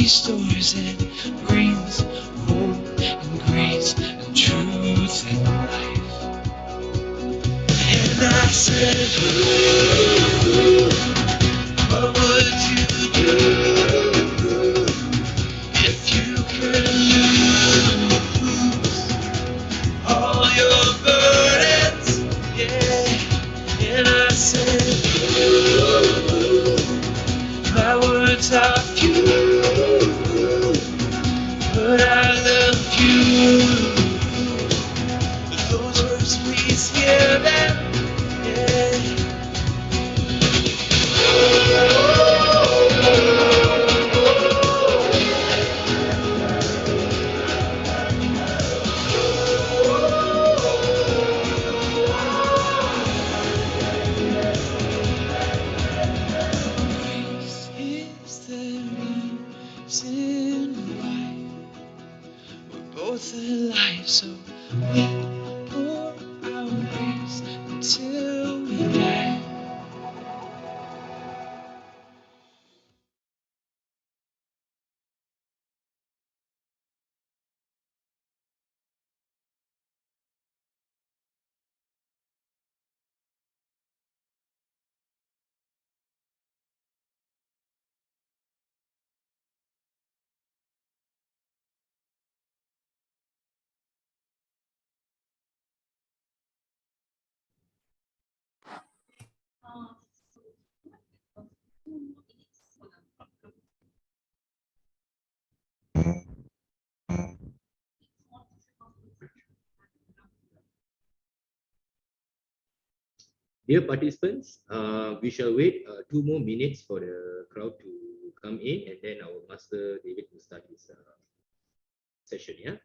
restores and brings hope and grace and truth and life. And I said, what would you do if you could lose all your burdens? Yeah. And I said, my words are few, but I love you. With those words, please hear them. Yeah. Grace is the reason why we're both alive, so we pour our grace until we die. Dear participants, we shall wait 2 more minutes for the crowd to come in, and then our Master David will start his session. Yeah.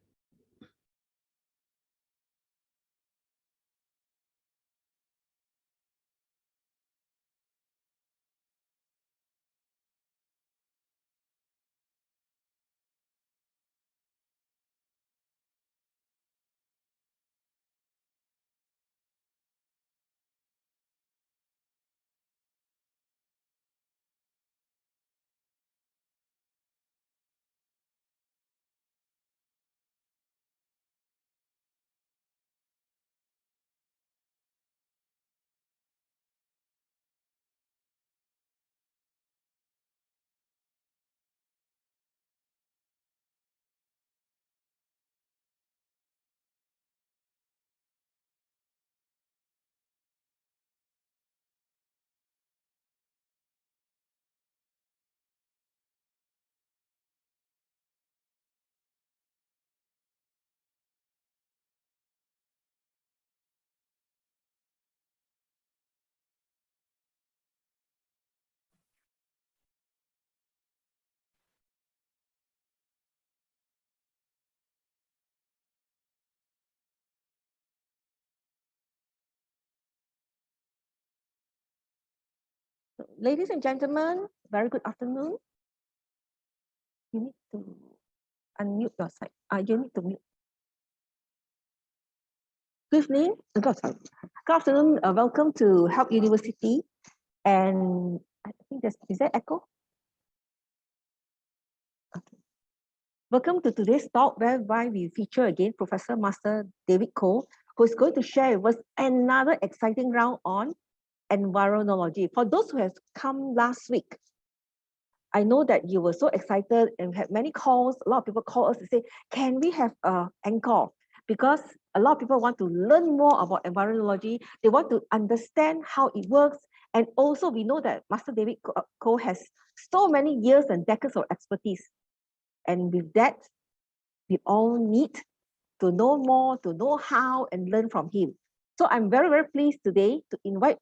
Ladies and gentlemen, very good afternoon. You need to unmute your side. You need to mute. Good evening. Sorry. Good afternoon. Welcome to Help University. And I think is there echo? Okay. Welcome to today's talk, whereby we feature again Professor Master David Koh, who is going to share with us another exciting round on Environology. For those who have come last week, I know that you were so excited and had many calls. A lot of people call us to say, can we have an encore? Because a lot of people want to learn more about environology. They want to understand how it works. And also we know that Master David Koh has so many years and decades of expertise. And with that, we all need to know more, to know how and learn from him. So I'm very, very pleased today to invite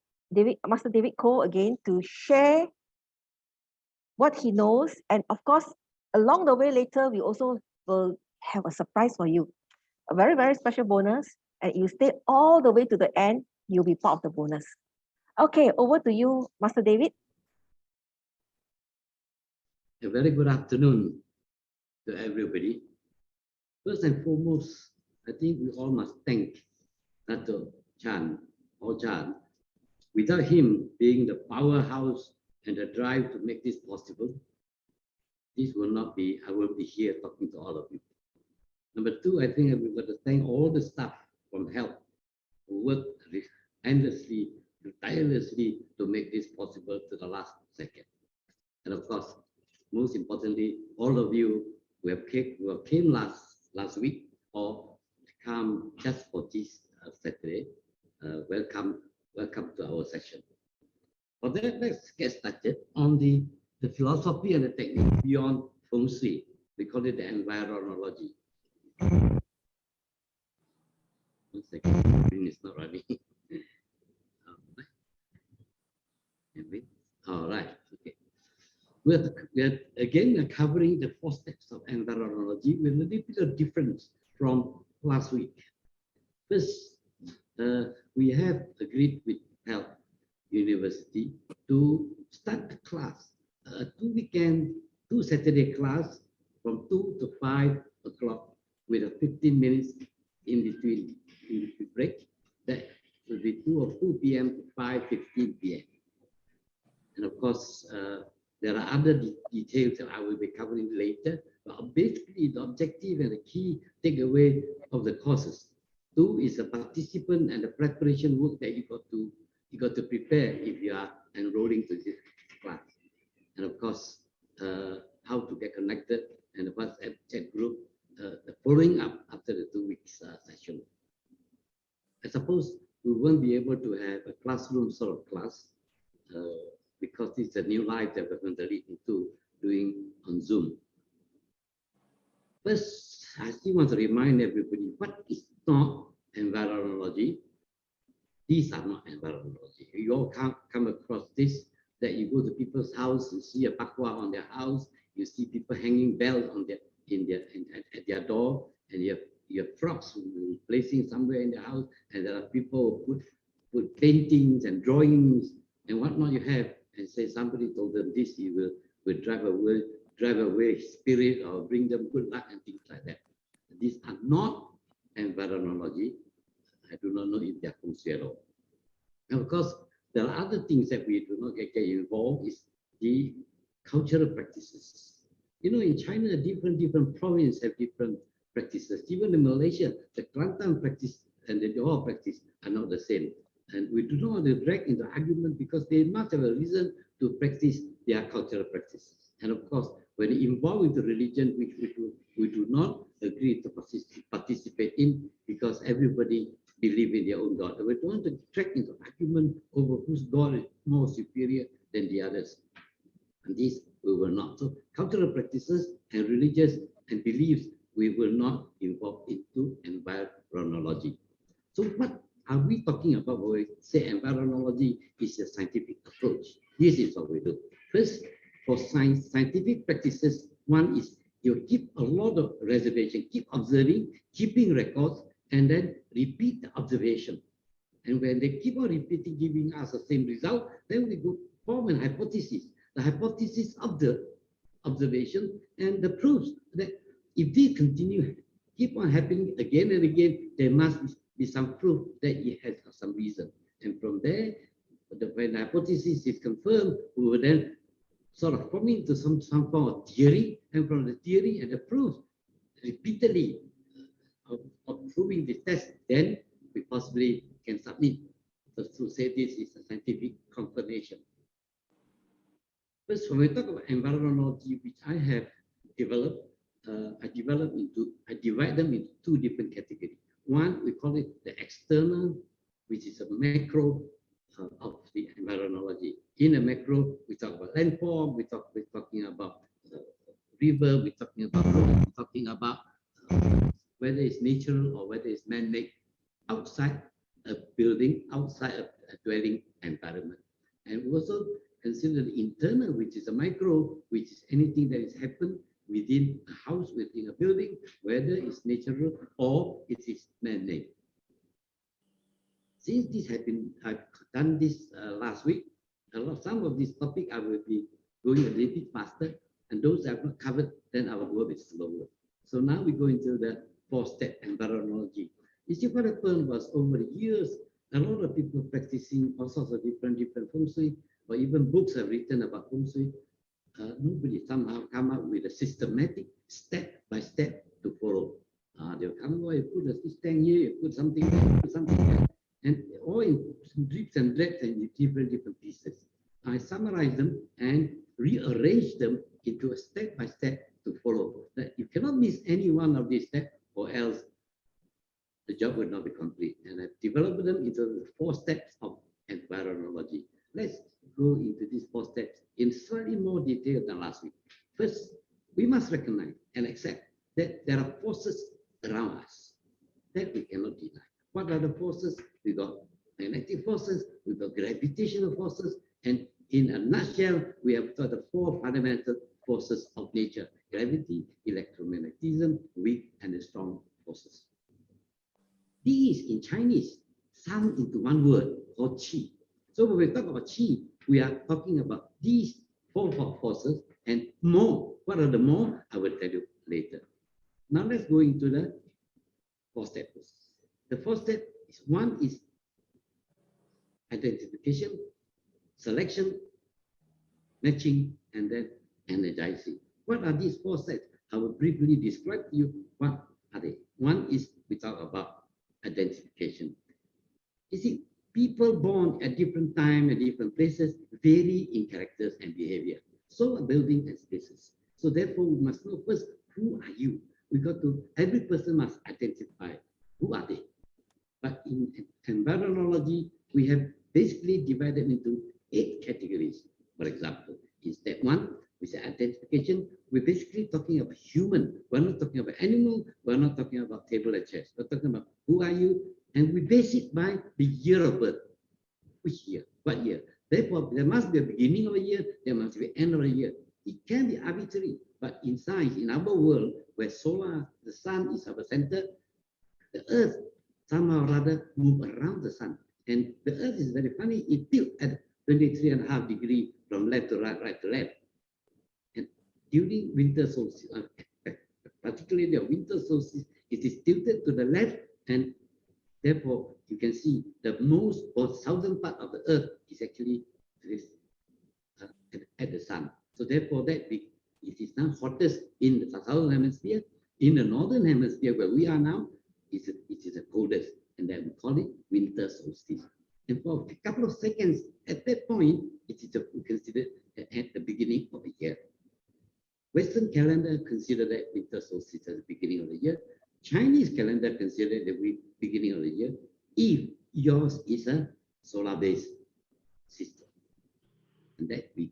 Master David Koh again to share what he knows. And of course, along the way later, we also will have a surprise for you. A very, very special bonus. And you stay all the way to the end, you'll be part of the bonus. Okay, over to you, Master David. A very good afternoon to everybody. First and foremost, I think we all must thank Dr. Chan or Chan. Without him being the powerhouse and the drive to make this possible, this will not be, I will be here talking to all of you. Number two, I think we've got to thank all the staff from health who worked endlessly, tirelessly to make this possible to the last second. And of course, most importantly, all of you who came last week or come just for this Saturday, welcome to our session. For that, let's get started on the philosophy and the technique beyond Feng Shui. We call it the Environology. 1 second, screen is not running. All right, okay. We are again covering the 4 steps of Environology with a little bit of difference from last week. First, we have agreed with Health University to start a class, a 2 Saturday class from 2 to 5 o'clock with a 15 minutes in between break. That will be 2 p.m. to 5:15 p.m. And of course, there are other details that I will be covering later. But basically, the objective and the key takeaway of the courses. 2 is the participant and the preparation work that you got to prepare if you are enrolling to this class. And of course, how to get connected and the WhatsApp chat group, the following up after the 2 weeks session. I suppose we won't be able to have a classroom sort of class because it's a new life that we're going to lead into doing on Zoom. First, I still want to remind everybody what is not environology. These are not environology. You all come across this, that you go to people's house, you see a pakwa on their house, you see people hanging bells on at their door, and you have frogs placing somewhere in the house, and there are people who put paintings and drawings and whatnot you have, and say somebody told them this, you will drive away spirit or bring them good luck and things like that. These are not environology. I do not know if they are Feng Shui at all. And of course, there are other things that we do not get involved is the cultural practices. You know, in China, different provinces have different practices. Even in Malaysia, the Kelantan practice and the Johor practice are not the same. And we do not want to drag into argument because they must have a reason to practice their cultural practices. And of course, when involved with the religion, which we do not agree to participate in because everybody believes in their own God. We don't want to drag into argument over whose God is more superior than the others. And this we will not. So cultural practices and religious and beliefs, we will not involve into environology. So what are we talking about when we say environology is a scientific approach? This is what we do. First, for scientific practices, one is you keep a lot of reservation, keep observing, keeping records, and then repeat the observation. And when they keep on repeating, giving us the same result, then we go form an hypothesis. The hypothesis of the observation and the proofs that if they continue, keep on happening again and again, there must be some proof that it has some reason. And from there, when the hypothesis is confirmed, we will then sort of come into some form of theory, and from the theory and the proof repeatedly of proving the test, then we possibly can submit to say this is a scientific confirmation. First, when we talk about environology, which I have developed, I divide them into 2 different categories. One, we call it the external, which is a macro of the environology. In a macro, we talk about landform, we're talking about river, we're talking about whether it's natural or whether it's man-made outside a building, outside a dwelling environment. And we also consider the internal, which is a micro, which is anything that is happened within a house, within a building, whether it's natural or it is man-made. Since this has been, I've done this last week, some of this topic I will be going a little bit faster, and those I've not covered, then I will go a bit slower. So now we go into the 4-step environology. You see what happened was over the years, a lot of people practicing all sorts of different Feng Shui, or even books are written about Feng Shui. nobody somehow come up with a systematic step by step to follow. They'll come over, you put a system here, you put something there, put something there, and all in drips and drabs and in different pieces. I summarize them and rearrange them into a step by step to follow. That you cannot miss any one of these steps, or else the job will not be complete. And I've developed them into the 4 steps of environology. Let's go into these 4 steps in slightly more detail than last week. First, we must recognize and accept that there are forces around us that we cannot deny. What are the forces? We got magnetic forces, we got gravitational forces, and in a nutshell, we have got the 4 fundamental forces of nature: gravity, electromagnetism, weak and strong forces. These in Chinese sum into one word called qi. So when we talk about qi, we are talking about these 4 forces and more. What are the more? I will tell you later. Now let's go into the 4 steps. The 4 step is one is identification, selection, matching, and then energizing. What are these 4 steps? I will briefly describe to you what are they. One is we talk about identification. You see, people born at different time and different places vary in characters and behavior. So are building and spaces. So therefore, we must know first, who are you? We got to, every person must identify who are they. But in environology, we have basically divided into 8 categories. For example, in step 1, we say identification. We're basically talking about human. We're not talking about animal. We're not talking about table and chairs. We're talking about who are you? And we base it by the year of birth. Which year? What year? Therefore, there must be a beginning of a year. There must be an end of a year. It can be arbitrary, but in science, in our world, where the sun is our center, the earth somehow rather move around the sun. And the earth is very funny. It tilts at 23.5 degrees from left to right, right to left. And during winter solstice, particularly the winter solstice, it is tilted to the left, and therefore you can see the most or southern part of the earth is actually at the sun. So therefore it is now hottest in the southern hemisphere. In the northern hemisphere where we are now, it is the coldest, and then we call it winter solstice. And for a couple of seconds, at that point, it is considered at the beginning of the year. Western calendar consider that winter solstice as the beginning of the year. Chinese calendar consider the beginning of the year if yours is a solar-based system. And that we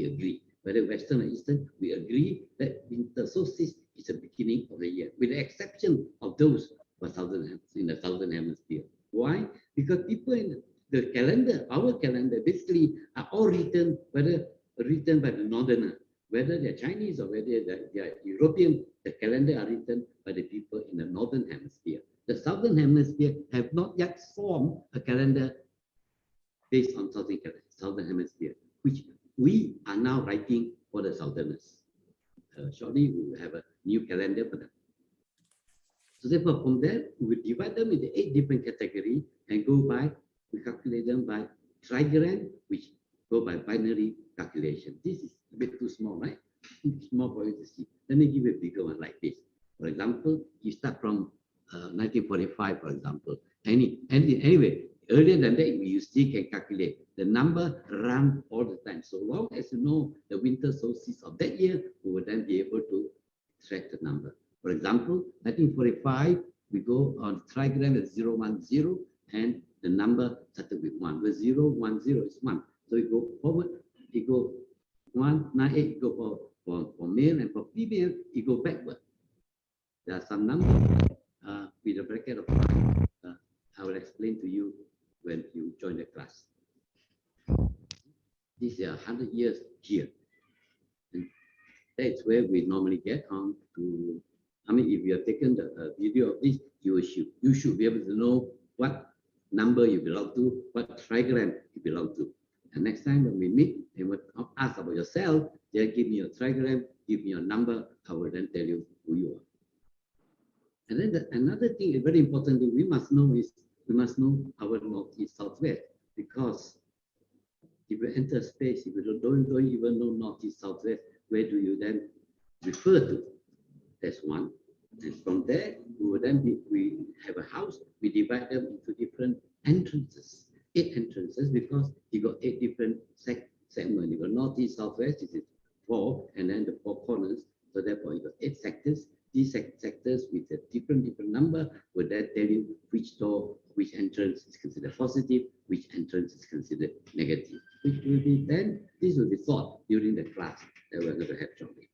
agree. Whether Western or Eastern, we agree that winter solstice is the beginning of the year, with the exception of those in the southern hemisphere. Why? Because people in the calendar, our calendar, basically are all written by the northerner. Whether they're Chinese or whether they're European, the calendar are written by the people in the northern hemisphere. The southern hemisphere have not yet formed a calendar based on southern hemisphere, which we are now writing for the southerners. Shortly, we will have a new calendar for them. So therefore, from there, we will divide them into 8 different categories and we calculate them by trigram, which go by binary calculation. This is a bit too small, right? Too small for you to see. Let me give you a bigger one like this. For example, you start from 1945, for example. Anyway, earlier than that, you still can calculate. The number run all the time. So long as you know the winter solstice of that year, we will then be able to track the number. For example, 1945, we go on trigram at 010, and the number started with 1. The 010 is 1. So you go forward, you go 198, you go for male, and for female, you go backward. There are some numbers with a bracket of 5. I will explain to you when you join the class. This is 100 years here. And that's where we normally get on to. I mean, if you have taken the video of this, you should be able to know what number you belong to, what trigram you belong to. And next time when we meet and when ask about yourself, just give me your trigram, give me your number, I will then tell you who you are. And then another thing, a very important thing we must know is we must know our northeast southwest, because If you enter a space, if you don't even know northeast, southwest, where do you then refer to? That's one. And from there, we have a house, we divide them into different entrances, 8 entrances, because you got 8 different segments. You got northeast, southwest, this is 4, and then the 4 corners. So therefore, you got 8 sectors. These sectors with a different number will then tell you which door, which entrance is considered positive, which entrance is considered negative. Which will be then, this will be taught during the class that we're going to have shortly.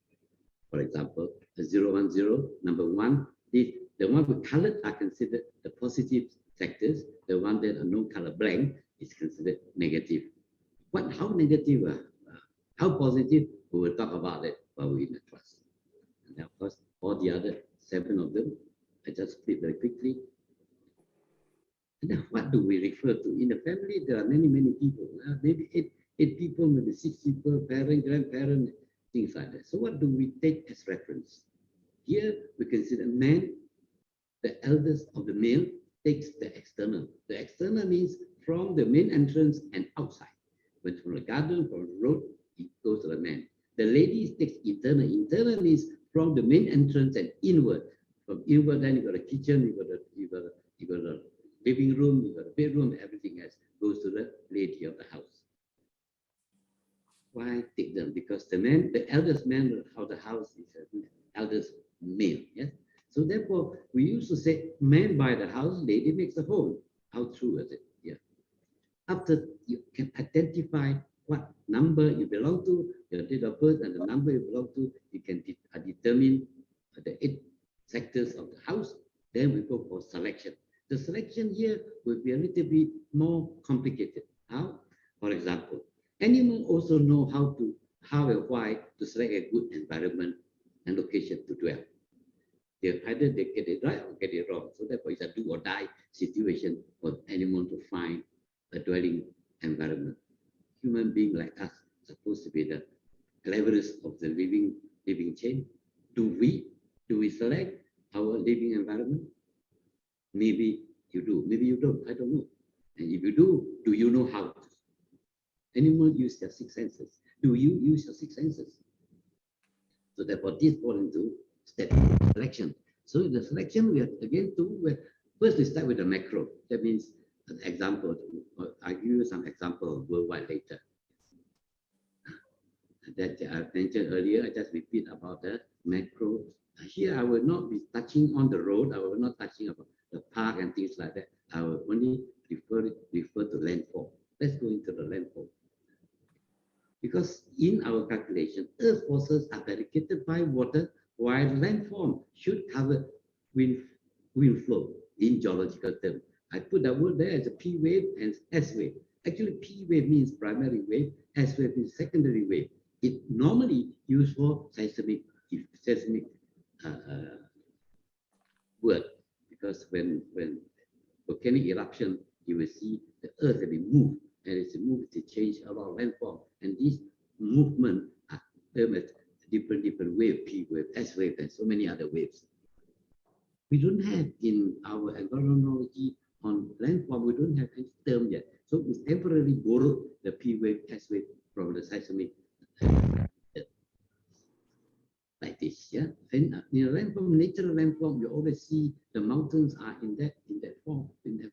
For example, the 010, number 1, the one with colored are considered the positive sectors. The one that are no color blank is considered negative. How negative, how positive, we will talk about it while we're in the class. And of course, all the other 7 of them, I just flip very quickly. And then what do we refer to? In the family, there are many people. Maybe 8 people, maybe 6 people, parent, grandparent, things like that. So what do we take as reference? Here, we consider man, the eldest of the male, takes the external. The external means from the main entrance and outside. But from the garden, from the road, it goes to the man. The ladies takes internal. Internal means from the main entrance and inward. From inward, then you got a kitchen, you got a living room, you got a bedroom, everything else goes to the lady of the house. Why take them? Because the eldest man of the house is the eldest male. Yes. So therefore, we used to say, man by the house, lady makes the home. How true is it? Yeah. After you can identify what number you belong to, your date of birth and the number you belong to, you can determine the 8 sectors of the house. Then we go for selection. The selection here will be a little bit more complicated. How? For example, animals also know how and why to select a good environment and location to dwell. Either they get it right or get it wrong. So therefore, it's a do or die situation for animal to find a dwelling environment. Human being like us supposed to be the cleverest of the living chain. Do we select our living environment? Maybe you do, maybe you don't, I don't know. And if you do you know how? Animals use their 6 senses. Do you use your 6 senses? So therefore, this falls into step selection. So in the selection, we have again first we start with the macro. That means an example. I'll give you some example worldwide later. That I mentioned earlier, I just repeat about the macro. Here, I will not be touching on the road. I will not touching about the park and things like that. I will only refer to landform. Let's go into the landform. Because in our calculation, earth forces are dedicated by water, while landform should cover wind flow in geological terms. I put that word there as a P wave and S wave. Actually, P wave means primary wave, S wave means secondary wave. It normally used for seismic word, because when volcanic eruption, you will see the earth will move, and it's moved to change a lot of landform, and these movement are termed as different wave, P wave, S wave, and so many other waves. We don't have in our environology on landform, we don't have any term yet. So we temporarily borrowed the P wave, S wave from the seismic like this, yeah. And in a landform, natural landform, you always see the mountains are in that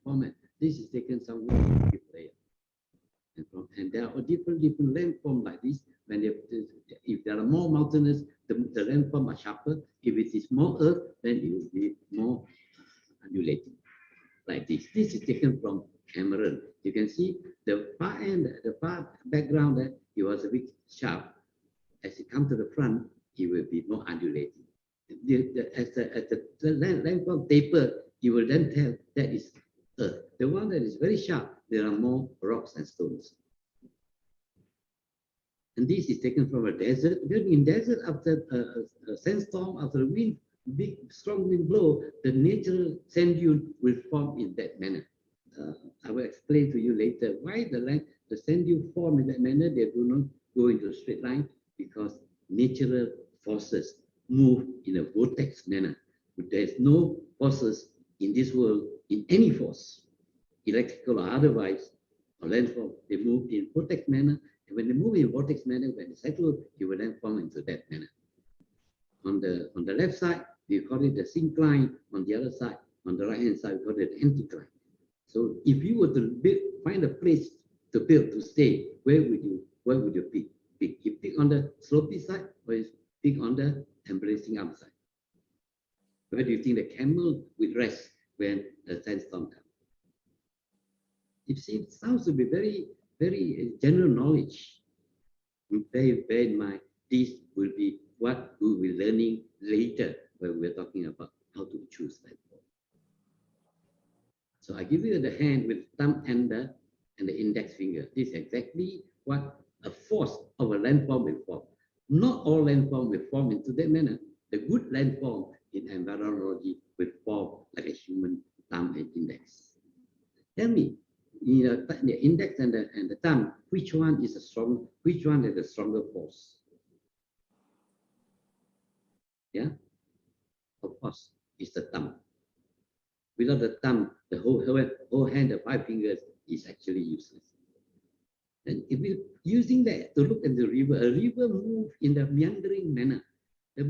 format. This is taken somewhere later. And there are different landform like this. If there are more mountainous, the landform are sharper. If it is more earth, then it will be more undulating, like this. This is taken from Cameron. You can see the far end, the far background that it was a bit sharp. As it comes to the front, it will be more undulating. As the landform taper, you will then tell that is earth. The one that is very sharp, there are more rocks and stones. And this is taken from a desert. In desert, after a sandstorm, after a wind, big strong wind blow, the natural sand dune will form in that manner. I will explain to you later why the sand dune form in that manner. They do not go into a straight line, because natural forces move in a vortex manner. There is no forces in this world, in any force, electrical or otherwise, or landform, they move in vortex manner. And when they move in vortex manner, when they settle, it will then form into that manner. On the left side, we call it the syncline. On the other side, on the right hand side, we call it the anticline. So if you were to find a place to build, to stay, where would you pick? You pick on the slopey side, or you pick on the embracing arm side? Where do you think the camel will rest when the sandstorm comes? It sounds to be very, very general knowledge. Bear in mind, this will be what we will be learning later when we're talking about how to choose landform. So I give you the hand with thumb and the index finger. This is exactly what a force of a landform will form. Not all landform will form into that manner. The good landform in environology will form like a human thumb and index. Tell me, in the index and the thumb, which one is a strong? Which one has a stronger force? Yeah, of course, it's the thumb. Without the thumb, the whole hand, the 5 fingers, is actually useless. And if we're using that to look at the river, a river moves in the meandering manner. The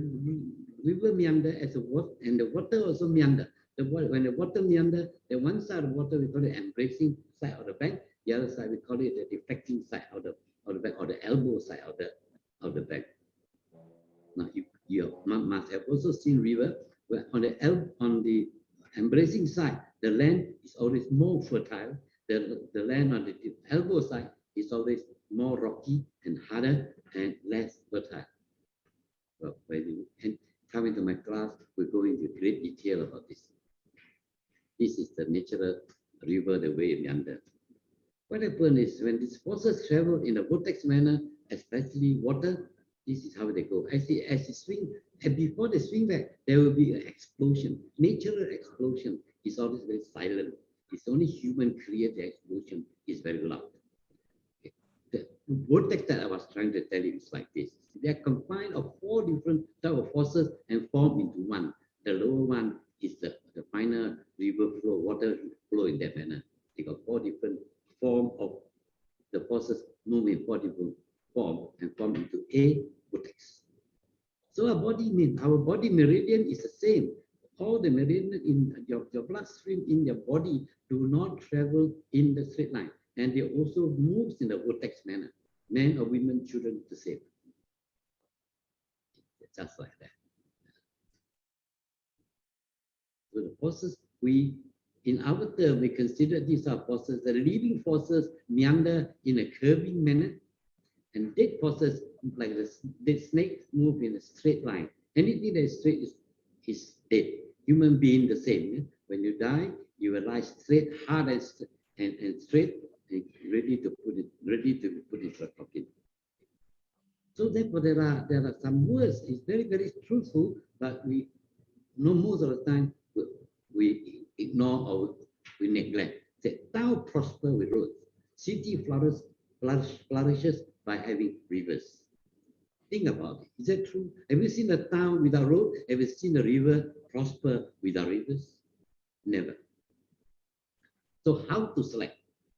river meander as a water, and the water also meander. When the water meander, the one side of the water we call it embracing side of the bank, the other side we call it the deflecting side of the bank, or the elbow side of the bank. Now you must have also seen river where on the embracing side, the land is always more fertile. The land on the elbow side is always more rocky and harder and less fertile. Well, when you come into my class, we'll go into great detail about this. This is the natural river, the way it meanders. What happens is when these forces travel in a vortex manner, especially water, this is how they go. As they swing, and before they swing back, there will be an explosion. Natural explosion is always very silent. It's only human created explosion is very loud. Okay. The vortex that I was trying to tell you is like this. They are combined of 4 different type of forces and form into one. The lower one is the final river flow, water flow in that manner. They got 4 different form of the forces move in 4 different form and form into a vortex. So our body meridian is the same. All the meridian in your bloodstream in your body do not travel in the straight line, and they also moves in the vortex manner. Men or women, children, the same. Just like that. So the forces in our term, we consider these are forces. The living forces meander in a curving manner, and dead forces, like the dead snake, move in a straight line. Anything that is straight is dead. Human being the same. Yeah? When you die, you will lie straight, hard and straight, and ready to put into a coffin. So therefore, there are some words. It's very, very truthful, but we know most of the time we ignore or we neglect. Say, thou prosper with roads. City flourishes by having rivers. Think about it. Is that true? Have you seen a town without road? Have you seen a river prosper without rivers? Never. So how to select?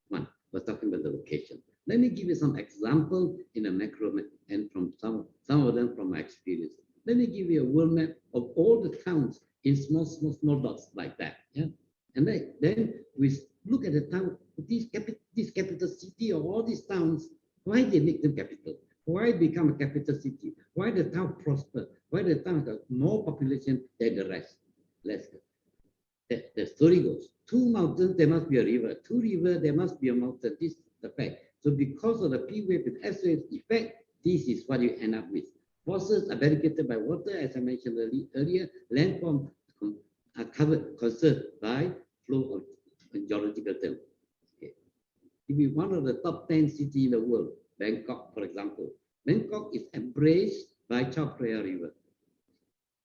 One, we're talking about the location. Let me give you some example in a macro map and from some of them from my experience. Let me give you a world map of all the towns in small dots like that. Yeah, and then we look at the town, this capital city or all these towns. Why they make them capital? Why become a capital city? Why the town prosper? Why the town has more population than the rest? Let's go. The story goes, 2 mountains, there must be a river. 2 rivers, there must be a mountain. This is the fact. So because of the P wave and S wave effect, this is what you end up with. Forces are barricaded by water, as I mentioned earlier. Landforms are conserved by flow of geological term. Okay. If we one of the top 10 cities in the world, Bangkok, for example. Bangkok is embraced by Chao Phraya River.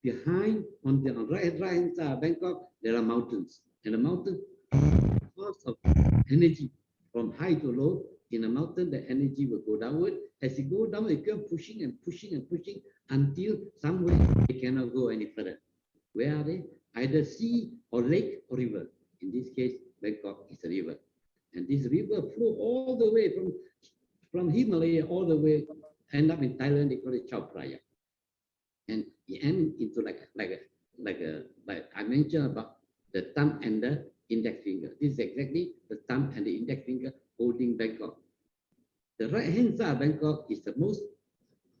Behind, on the right-hand side of Bangkok, there are mountains. And the mountain, because of energy from high to low, in a mountain, the energy will go downward. As it goes down, it keeps pushing and pushing and pushing until somewhere they cannot go any further. Where are they? Either sea or lake or river. In this case, Bangkok is a river. And this river flow all the way from Himalaya all the way, end up in Thailand, they call it Chao Phraya. And it ends into like I mentioned about the thumb and the index finger. This is exactly the thumb and the index finger holding Bangkok. The right-hand side of Bangkok is the most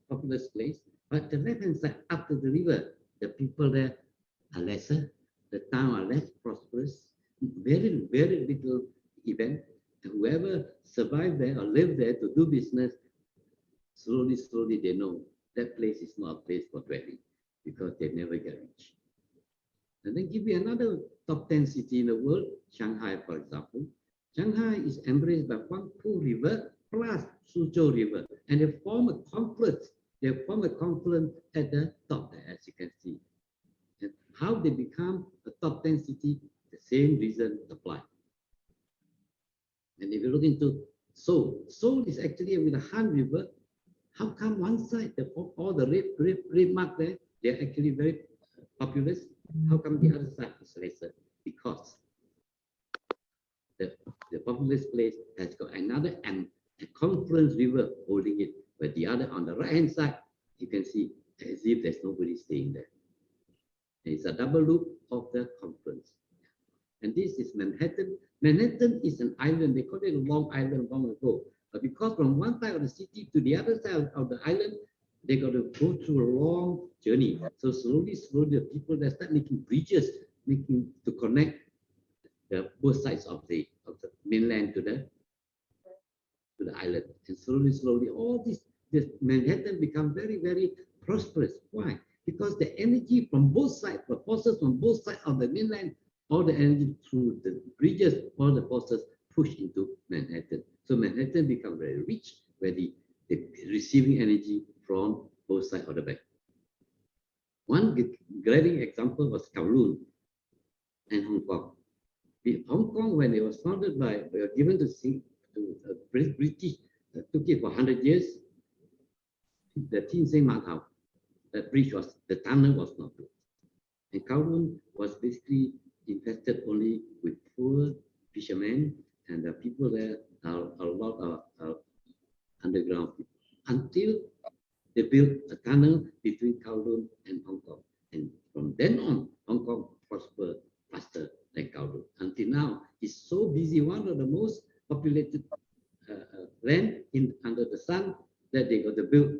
populous place, but the left-hand side, after the river, the people there are lesser, the town are less prosperous, very, very little event. And whoever survived there or lived there to do business, slowly, slowly they know that place is not a place for dwelling because they never get rich. And then give you another top 10 city in the world, Shanghai, for example. Shanghai is embraced by Huangpu River plus Suzhou River, and they form a confluence. They form a confluence at the top there, as you can see. And how they become a top 10 city, the same reason applies. And if you look into Seoul, Seoul is actually with the Han River. How come one side, all the red mark there, they're actually very populous? How come the other side is lesser? Because the populous place has got another and a confluence river holding it, but the other on the right hand side, you can see as if there's nobody staying there. It's a double loop of the confluence. And this is Manhattan. Manhattan is an island. They call it a Long Island long ago. But because from one side of the city to the other side of the island, they got to go through a long journey. So slowly, slowly, the people that start making bridges, to connect both sides of the mainland to the island. And slowly, slowly, all this Manhattan become very, very prosperous. Why? Because the energy from both sides, the forces from both sides of the mainland, all the energy through the bridges, all the forces push into Manhattan. So Manhattan become very rich, where the receiving energy from both sides of the bank. One glaring example was Kowloon and Hong Kong. Hong Kong, when it was founded by, they were given to British, took it for 100 years. The Tin Seng Matau, the tunnel was not built. And Kowloon was basically infested only with poor fishermen, and the people there are a lot of underground people, until they built a tunnel between Kowloon and Hong Kong. And from then on, Hong Kong prospered faster than Kowloon. Until now, it's so busy, one of the most populated land under the sun, that they got to build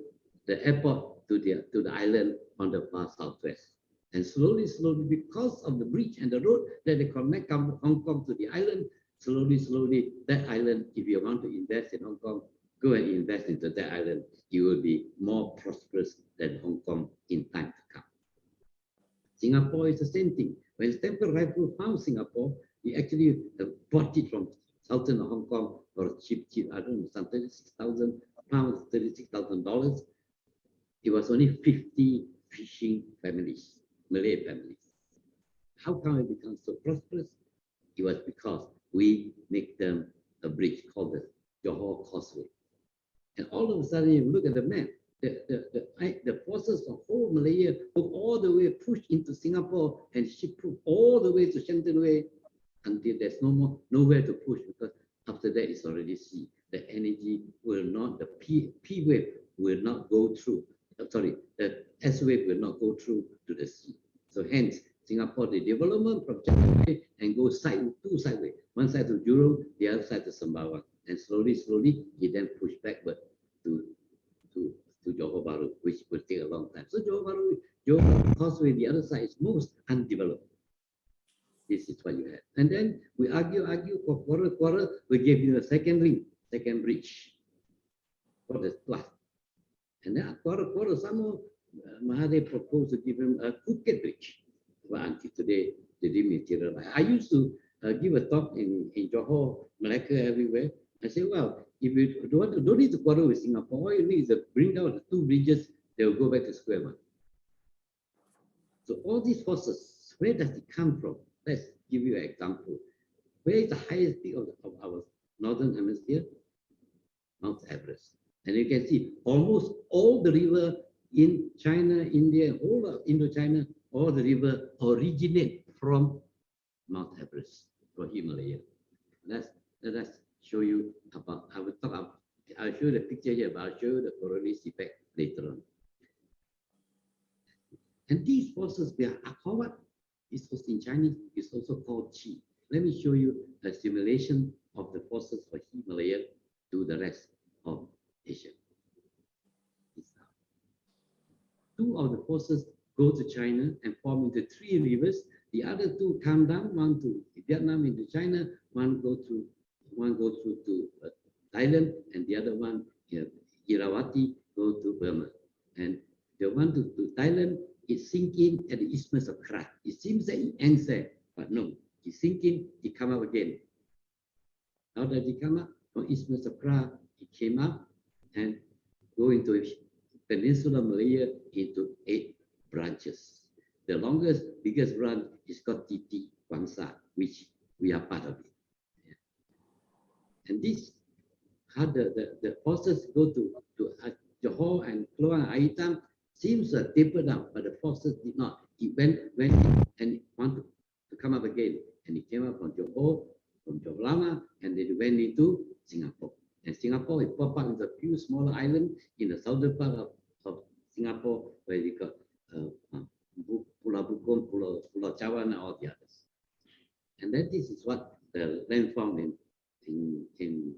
the airport to the island on the far southwest. And slowly, slowly, because of the bridge and the road that they connect Hong Kong to the island, slowly, slowly, that island, if you want to invest in Hong Kong, go and invest into that island. You will be more prosperous than Hong Kong in time to come. Singapore is the same thing. When Stamford Rifle found Singapore, he actually bought it from Sultan of Hong Kong for cheap, I don't know, some 36,000 pounds, $36,000. It was only 50 fishing families, Malay families. How come it becomes so prosperous? It was because we make them a bridge called the Johor Causeway. And all of a sudden, you look at the map, the forces of whole Malaya go all the way, push into Singapore and ship all the way to Shenton Way until there's nowhere to push, because after that it's already sea. The energy will not, the P wave will not go through. The S wave will not go through to the sea. So hence, Singapore, the development from Shenton Way and go two sideways. One side to Jurong, the other side to Sembawang. And slowly, slowly, it then pushed backward to Johor Bahru, which will take a long time. So Johor Causeway, the other side is most undeveloped. This is what you have. And then we argue for quarrel. We gave you a second ring, second bridge for the plus. And then quarrel, somehow Mahathir proposed to give him a Phuket bridge. But until today, they didn't materialize. I used to give a talk in Johor, Malacca, everywhere. I say, well, if you don't need to quarrel with Singapore, all you need is to bring down the two bridges, they will go back to square one. So all these forces, where does it come from? Let's give you an example. Where is the highest peak of our northern hemisphere? Mount Everest. And you can see almost all the river in China, India, all of Indochina, all the river originate from Mount Everest, from Himalaya. That's Let us show you about, I'll show you the picture here, but I'll show you the correlates effect later on. And these forces, they are called what? This force in Chinese is also called Qi. Let me show you a simulation of the forces for Himalaya to the rest of Asia. Two of the forces go to China and form into three rivers. The other two come down, one to Vietnam into China, one go through to Thailand, and the other one, Irrawaddy, go to Burma. And the one to Thailand is sinking at the Isthmus of Kra. It seems that it ends there, but no, it's sinking, it come up again. How did it come up? From Isthmus of Kra, it came up and go into Peninsula Malaya into 8 branches. The longest, biggest branch is called Titi Wangsa, which we are part of it. Yeah. And this, how the forces go to Johor and Kluang Aitam seems to taper down, but the forces did not. It went and it wanted to come up again, and it came up from Johor, from Johor Lama, and then it went into Singapore. And Singapore, it popped up into a few smaller islands in the southern part of Singapore, where you got Pulau Bukom, Pulau Cawan, and all the others. And then this is what the landform in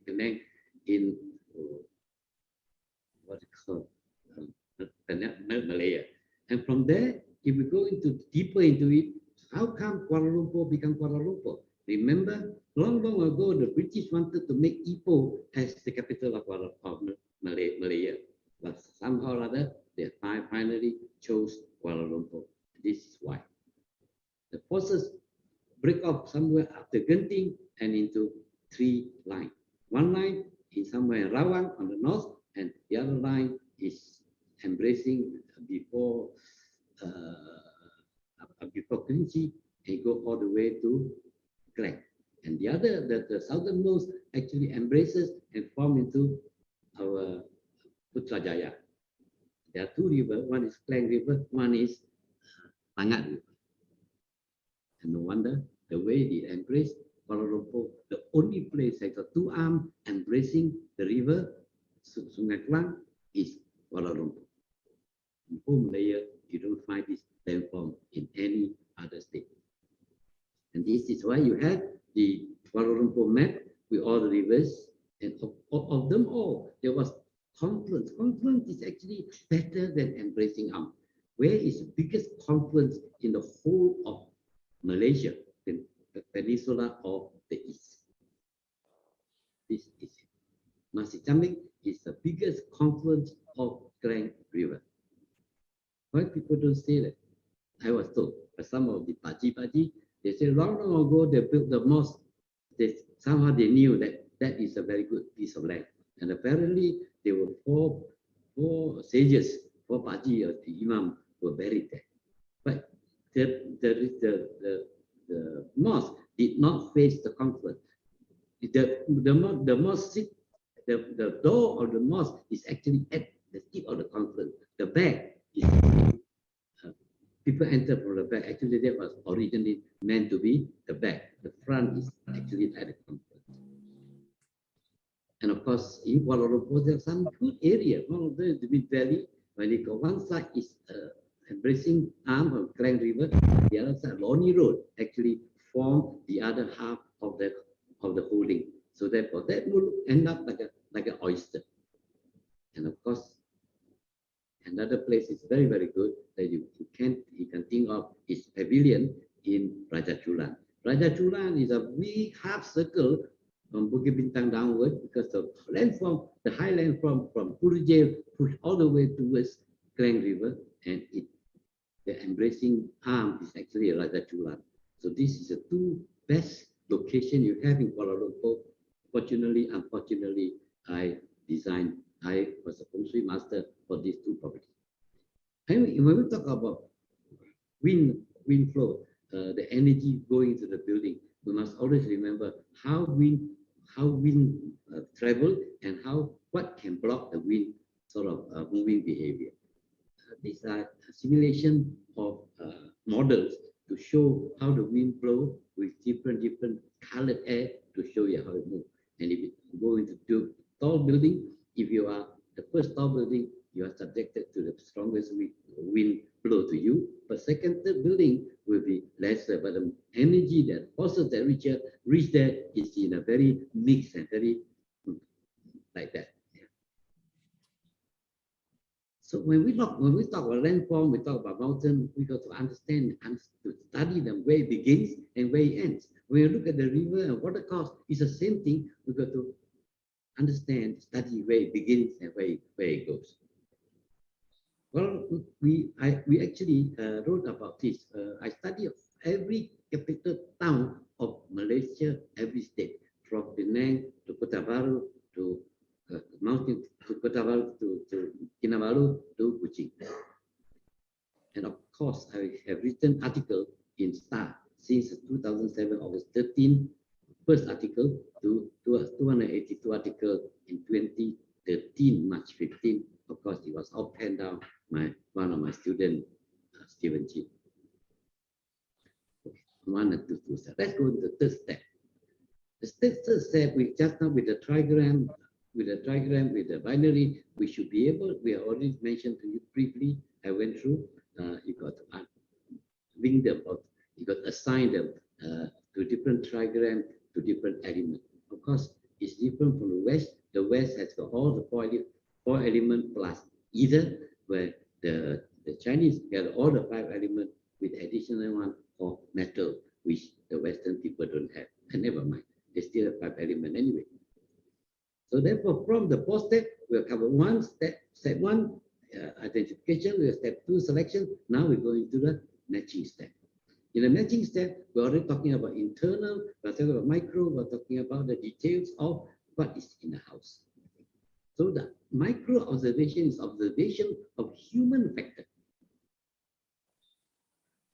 Penang, in what it called Malaya. And from there, if we go deeper into it, how come Kuala Lumpur become Kuala Lumpur? Remember, long ago, the British wanted to make Ipoh as the capital of Malaya. But somehow or other, they finally chose Kuala Lumpur. This is why. The forces break off somewhere after Genting and into 3 lines. One line is somewhere in Rawang on the north, and the other line is embracing before Kerinci and go all the way to Klang. And the other, the southernmost actually embraces and form into our Putrajaya. There are 2 rivers, one is Klang River, one is Pangat River. And no wonder the way they embrace Kuala Lumpur, the only place that got 2 arms embracing the river, Sungai Klang, is Kuala Lumpur. In whole Malaya, you don't find this landform in any other state. And this is why you have the Kuala Lumpur map with all the rivers, and of them all, there was confluence. Confluence is actually better than embracing arm. Where is the biggest confluence in the whole of Malaysia, the peninsula of the east? This is it. Masjid Jamik is the biggest confluence of Klang River. Why people don't say that? I was told by some of the Paji, they said long ago they built the mosque. Somehow they knew that that is a very good piece of land. And apparently there were four sages, 4 Paji or the Imam were buried there. But the mosque did not face the confluence. The mosque, the door of the mosque is actually at the tip of the confluence. The back is people enter from the back. Actually, that was originally meant to be the back. The front is actually at the confluence. And of course, in Kuala Lumpur, there's some good area. One of them is the Mid Valley, where they go, one side is embracing arm of Klang River, the other side, Lornie Road, actually form the other half of the holding. So therefore, that will end up like an oyster. And of course, another place is very, very good that you can think of is pavilion in Rajachulan. Rajachulan is a big half circle from Bukit Bintang downward, because the landform, the highland from Purujel pushed all the way towards Klang River, and the embracing arm is actually Rajachulan. So this is the 2 best location you have in Kuala Lumpur. Fortunately, unfortunately, I was a Feng Shui master for these 2 properties. And when we talk about wind flow, the energy going into the building, we must always remember how wind travel and what can block the wind sort of moving behavior. These are a simulation of models to show how the wind flow with different colored air to show you how it moves. And if you go into tall building, if you are the first tall building, you are subjected to the strongest wind blow to you. But second, third building will be lesser, but the energy that forces that reach there is in a very mixed and very like that. So when we talk about landform, we talk about mountain, we got to understand and to study them where it begins and where it ends. When you look at the river and watercourse, it's the same thing. We got to understand, study where it begins and where it goes. Well, we actually wrote about this. I studied every capital town of Malaysia, every state, from Penang to Kota Baru to mountain to Kota Baru to Kinabalu to Kuching. And of course, I have written article in Star since 2007, August 13, first article to 282 article in 2013, March 15. Of course, it was all penned down one of my students, Stephen G. One and two steps. Let's go to the third step. The third step, we just now with the trigram, with the binary, we should be able, we already mentioned to you briefly, I went through, you got to link them, or you got to assign them to different trigram, to different elements. Of course, it's different from the West. The West has got all the four elements plus either, where the Chinese get all the 5 elements with additional one of metal, which the Western people don't have. And never mind, they still have 5 elements anyway. So therefore, from the 4 steps, we'll cover one step, step 1, identification, we'll step 2, selection. Now we're going to the matching step. In the matching step, we're already talking about internal, we're talking about micro, we're talking about the details of what is in the house. So the micro observation is observation of human factor.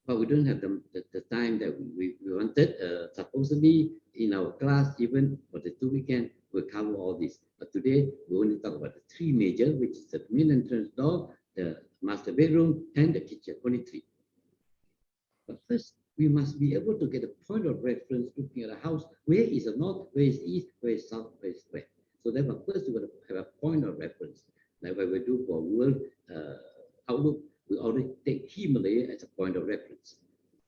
But we don't have the time that we wanted. Supposedly in our class, even for the 2 weekends, we'll cover all this. But today, we only talk about the 3 major, which is the main entrance door, the master bedroom, and the kitchen, only 3. But first, we must be able to get a point of reference looking at a house. Where is the north, where is east, where is south, where is west? So therefore, first we got to have a point of reference. Like what we do for world outlook, we already take Himalaya as a point of reference.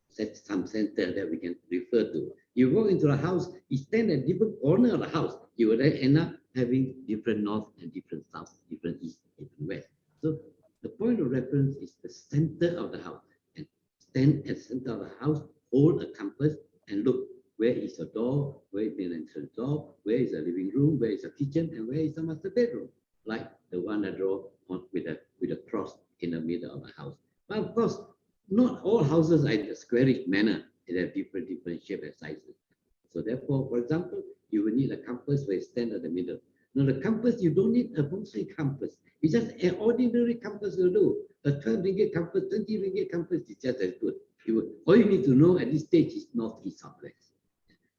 Set some center that we can refer to. You go into a house, you stand at different corner of the house, you will then end up having different north and different south, different east, different west. So the point of reference is the center of the house. And stand at the center of the house, hold a compass and look. Where is the door? Where is the entrance door? Where is the living room? Where is the kitchen? And where is the master bedroom? Like the one I draw on with a cross in the middle of the house. But of course, not all houses are in a squarish manner. They have different shapes and sizes. So therefore, for example, you will need a compass where you stand at the middle. Now the compass, you don't need a Feng Shui compass. It's just an ordinary compass will do. A 12 ringgit compass, 20 ringgit compass is just as good. All you need to know at this stage is north, east, south, west.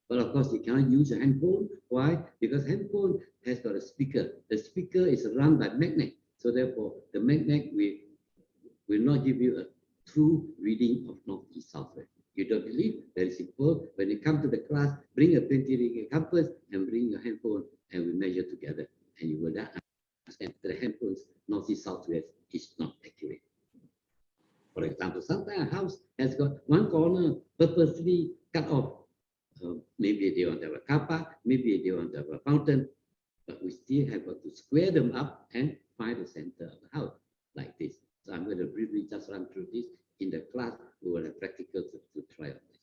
But of course, you cannot use a handphone. Why? Because handphone has got a speaker. The speaker is run by magnet. So therefore, the magnet will not give you a true reading of north, east, south, west. You don't believe? Very simple. When you come to the class, bring a 20 ringgit compass and bring your handphone, and we measure together. And you will understand that the handphone's north, east, south, west is not accurate. For example, sometimes a house has got one corner purposely cut off. Maybe they want to have a car park, maybe they want to have a fountain, but we still have got to square them up and find the center of the house like this. So I'm going to briefly just run through this. In the class, we will have practical to try on this.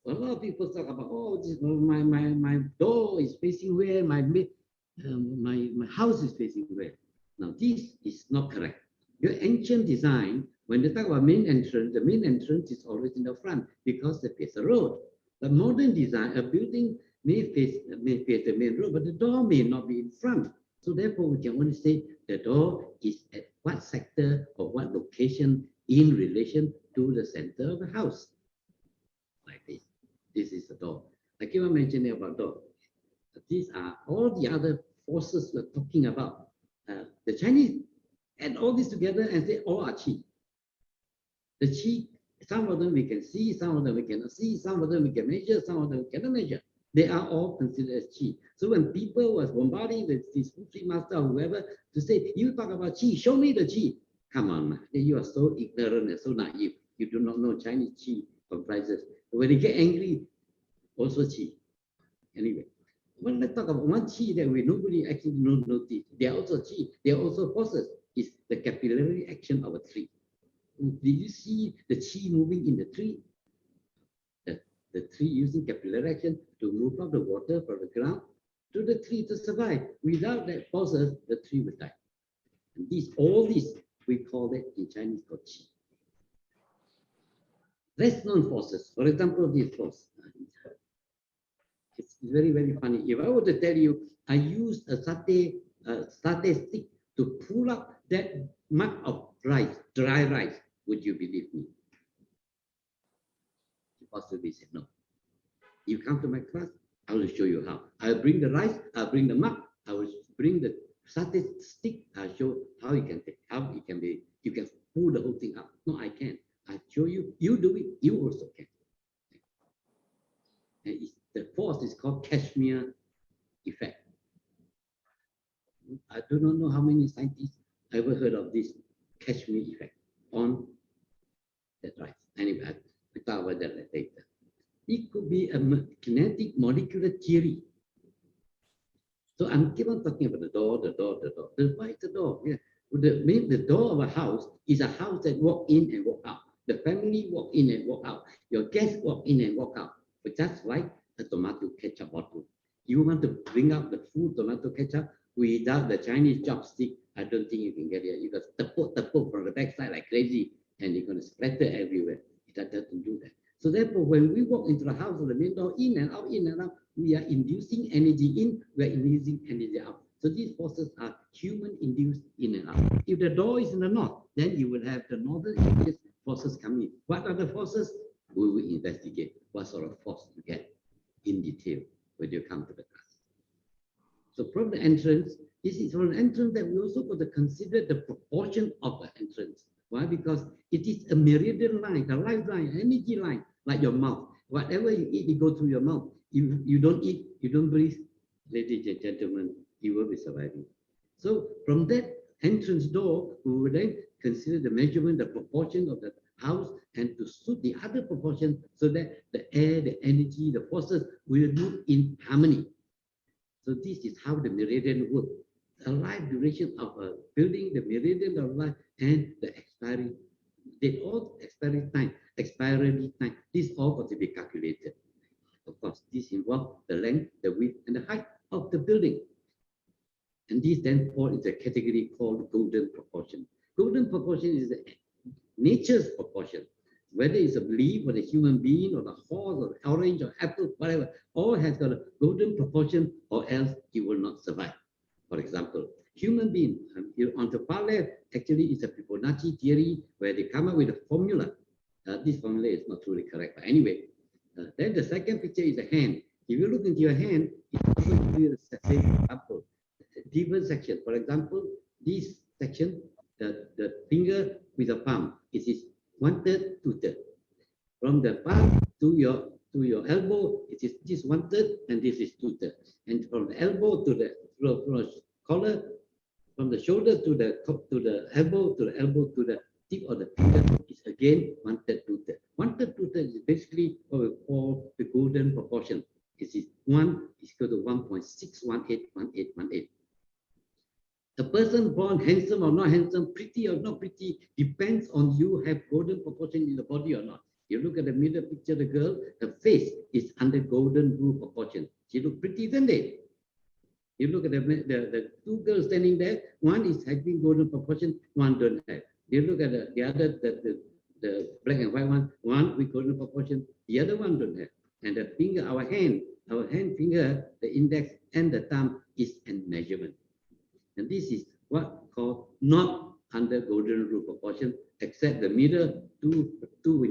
A lot of people talk about, oh, this, my door is facing where, my house is facing where. Now, this is not correct. Your ancient design, when they talk about main entrance, the main entrance is always in the front because they face the road. But modern design, a building may face the main road, but the door may not be in front. So therefore, we can only say the door is at what sector or what location in relation to the center of the house. Like this. This is the door. I keep on mentioning about door. These are all the other forces we're talking about. The Chinese add all this together and say all are qi. The qi, some of them we can see, some of them we cannot see, some of them we can measure, some of them we cannot measure. They are all considered as chi. So when people was bombarding this Feng Shui master or whoever to say, you talk about chi, show me the chi. Come on, man. You are so ignorant and so naive. You do not know Chinese chi comprises. When they get angry, also chi. Anyway, when I talk about one chi that we nobody actually notice, they are also chi. They are also forces. It's the capillary action of a tree. Did you see the chi moving in the tree? The tree using capillary action to move up the water from the ground to the tree to survive. Without that forces, the tree will die. And all this, we call it in Chinese called chi. Less known forces, for example, this force. It's very, very funny. If I were to tell you, I used a satay stick to pull up that mug of rice, dry rice, would you believe me? You possibly say no. You come to my class, I will show you how. I'll bring the rice, I'll bring the mug, I will bring the satay stick, I'll show how you can pull the whole thing up. No, I can't. I show you, you do it, you also can. And the force is called Kashmir effect. I do not know how many scientists ever heard of this Kashmir effect on that rice. Anyway, we'll talk about that later. It could be a kinetic molecular theory. So I'm keep on talking about the door. Why is the door? Yeah. The door of a house is a house that walk in and walk out. The family walk in and walk out. Your guests walk in and walk out. But just like a tomato ketchup bottle. You want to bring out the full tomato ketchup without the Chinese chopstick, I don't think you can get it. You got tepuk from the backside like crazy, and you're going to splatter everywhere. It doesn't do that. So therefore, when we walk into the house of the main door, in and out, we are inducing energy in, we are inducing energy out. So these forces are human-induced in and out. If the door is in the north, then you will have the northern forces coming in. What are the forces? We will investigate what sort of force you get in detail when you come to the class. So from the entrance, this is from the entrance that we also got to consider the proportion of the entrance. Why? Because it is a meridian line, a lifeline, energy line, like your mouth. Whatever you eat, it goes through your mouth. You don't eat, you don't breathe, ladies and gentlemen, you will be surviving. So from that entrance door, we will then consider the measurement, the proportion of the house, and to suit the other proportion so that the air, the energy, the forces will move in harmony. So this is how the meridian works. The life duration of a building, the meridian of life, and the expiry date, all expiry time, this all got to be calculated. Of course, this involves the length, the width, and the height of the building. And this then fall into a category called golden proportion. Golden proportion is the nature's proportion. Whether it's a leaf or a human being or the horse or the orange or apple, whatever, all has got a golden proportion or else it will not survive. For example, human being, on the far left, actually is a Fibonacci theory where they come up with a formula. This formula is not truly correct, but anyway. Then the second picture is a hand. If you look into your hand, it also gives you the same example. Different section. For example, this section, the finger with the palm, it is 1/3, 2/3. From the palm to your elbow, it is this 1/3 and this is 2/3. And from the elbow to the collar, from the shoulder to the elbow to the tip of the finger is again 1/3, 2/3. 1/3, 2/3 is basically what we call the golden proportion. It is 1 is equal to 1.6181818. The person born handsome or not handsome, pretty or not pretty, depends on you have golden proportion in the body or not. You look at the middle picture, the girl, her face is under golden rule proportion. She looks pretty, doesn't it? You look at the two girls standing there, one is having golden proportion, one don't have. You look at the other, the black and white one with golden proportion, the other one don't have. And the finger, our hand finger, the index and the thumb is a measurement. And this is what called not under golden rule proportion, except the middle the two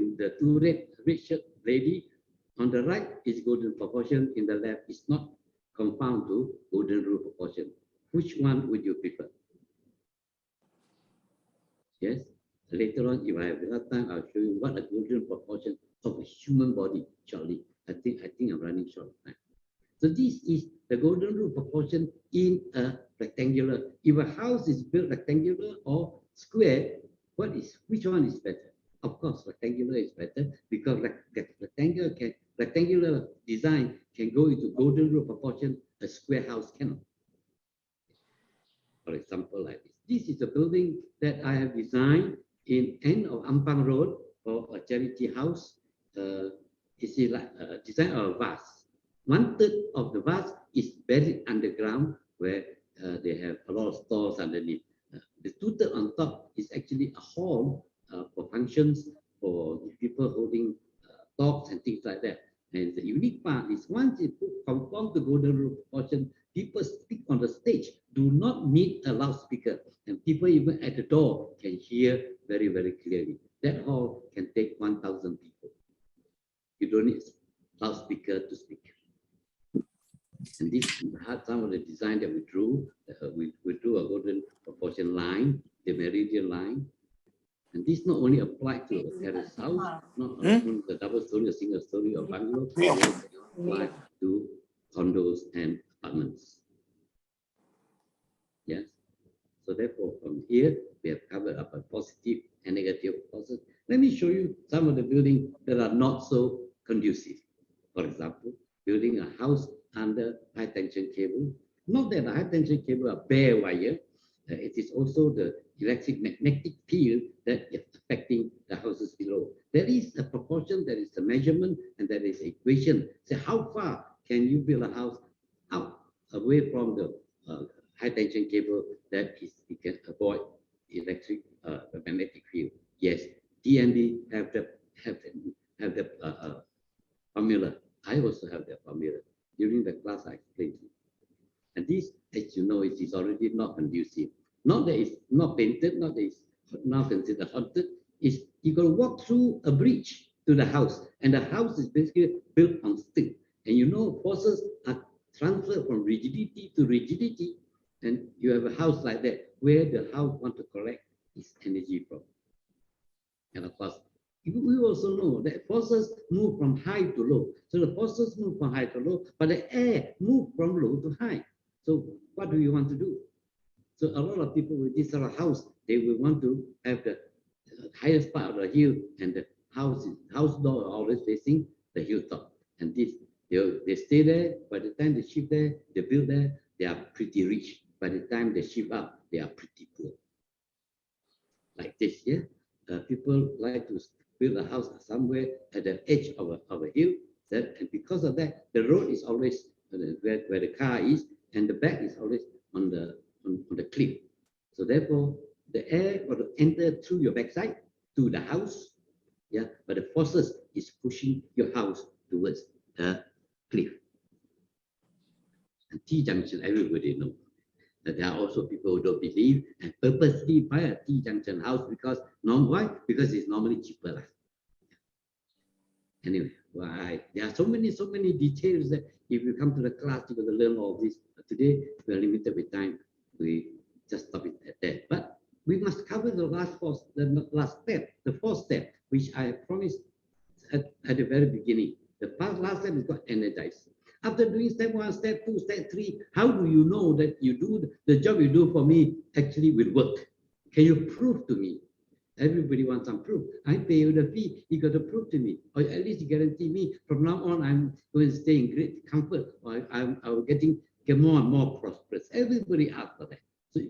red shirt lady on the right is golden proportion, in the left is not confound to golden rule proportion. Which one would you prefer? Yes, later on, if I have enough time, I'll show you what a golden proportion of a human body shortly. I think I'm running short of time. So this is the golden rule proportion in a rectangular. If a house is built rectangular or square, which one is better? Of course, rectangular is better because rectangular design can go into golden rule proportion. A square house cannot. For example, like this. This is a building that I have designed in end of Ampang Road for a charity house. It's like a design of a vase. 1/3 of the vase is buried underground where they have a lot of stores underneath. The 2/3 on top is actually a hall for functions for people holding talks and things like that. And the unique part is once it conform to golden rule proportion, people speak on the stage, do not need a loudspeaker. And people even at the door can hear very, very clearly. That hall can take 1,000 people. You don't need loudspeaker to speak. And this is some of the design that we drew. We drew a golden proportion line, the meridian line. And this not only applied to a terrace house, not only the double story, a single story, or bungalow, it also applied to condos and apartments. Yes. So therefore, from here, we have covered up a positive and negative forces. Let me show you some of the buildings that are not so conducive. For example, building a house under high tension cable. Not that the high tension cable are bare wire. It is also the electric magnetic field that is affecting the houses below. There is a proportion, there is a measurement, and there is an equation. So how far can you build a house out away from the high tension cable that is you can avoid electric magnetic field? Yes, DNB have the formula. I also have the formula. During the class, I explained it. And this, as you know, it is already not conducive. Not that it's not painted, not that it's now considered haunted. Is you got to walk through a bridge to the house, and the house is basically built on steel. And you know, forces are transferred from rigidity to rigidity, and you have a house like that where the house want to collect its energy from. And of course, we also know that forces move from high to low. So the forces move from high to low, but the air move from low to high. So what do you want to do? So a lot of people with this sort of house, they will want to have the highest part of the hill, and the house door are always facing the hilltop. And this, they stay there. By the time they shift there, they build there, they are pretty rich. By the time they shift up, they are pretty poor. Like this, yeah. People like to build a house somewhere at the edge of a hill. And because of that, the road is always where the car is, and the back is always on the cliff. So therefore, the air will enter through your backside to the house, yeah. But the forces is pushing your house towards the cliff. And T-junction, everybody knows. That there are also people who don't believe and purposely buy a T-junction house because why? Because it's normally cheaper. Anyway, there are so many details that if you come to the class, you're going to learn all this. But today, we're limited with time. We just stop it at that. But we must cover the last step, the fourth step, which I promised at the very beginning. The last step is called energize. After doing step 1, step 2, step 3, how do you know that you do the job you do for me actually will work? Can you prove to me? Everybody wants some proof. I pay you the fee, you got to prove to me, or at least guarantee me from now on I'm going to stay in great comfort, or I'm get more and more prosperous. Everybody asks for that. So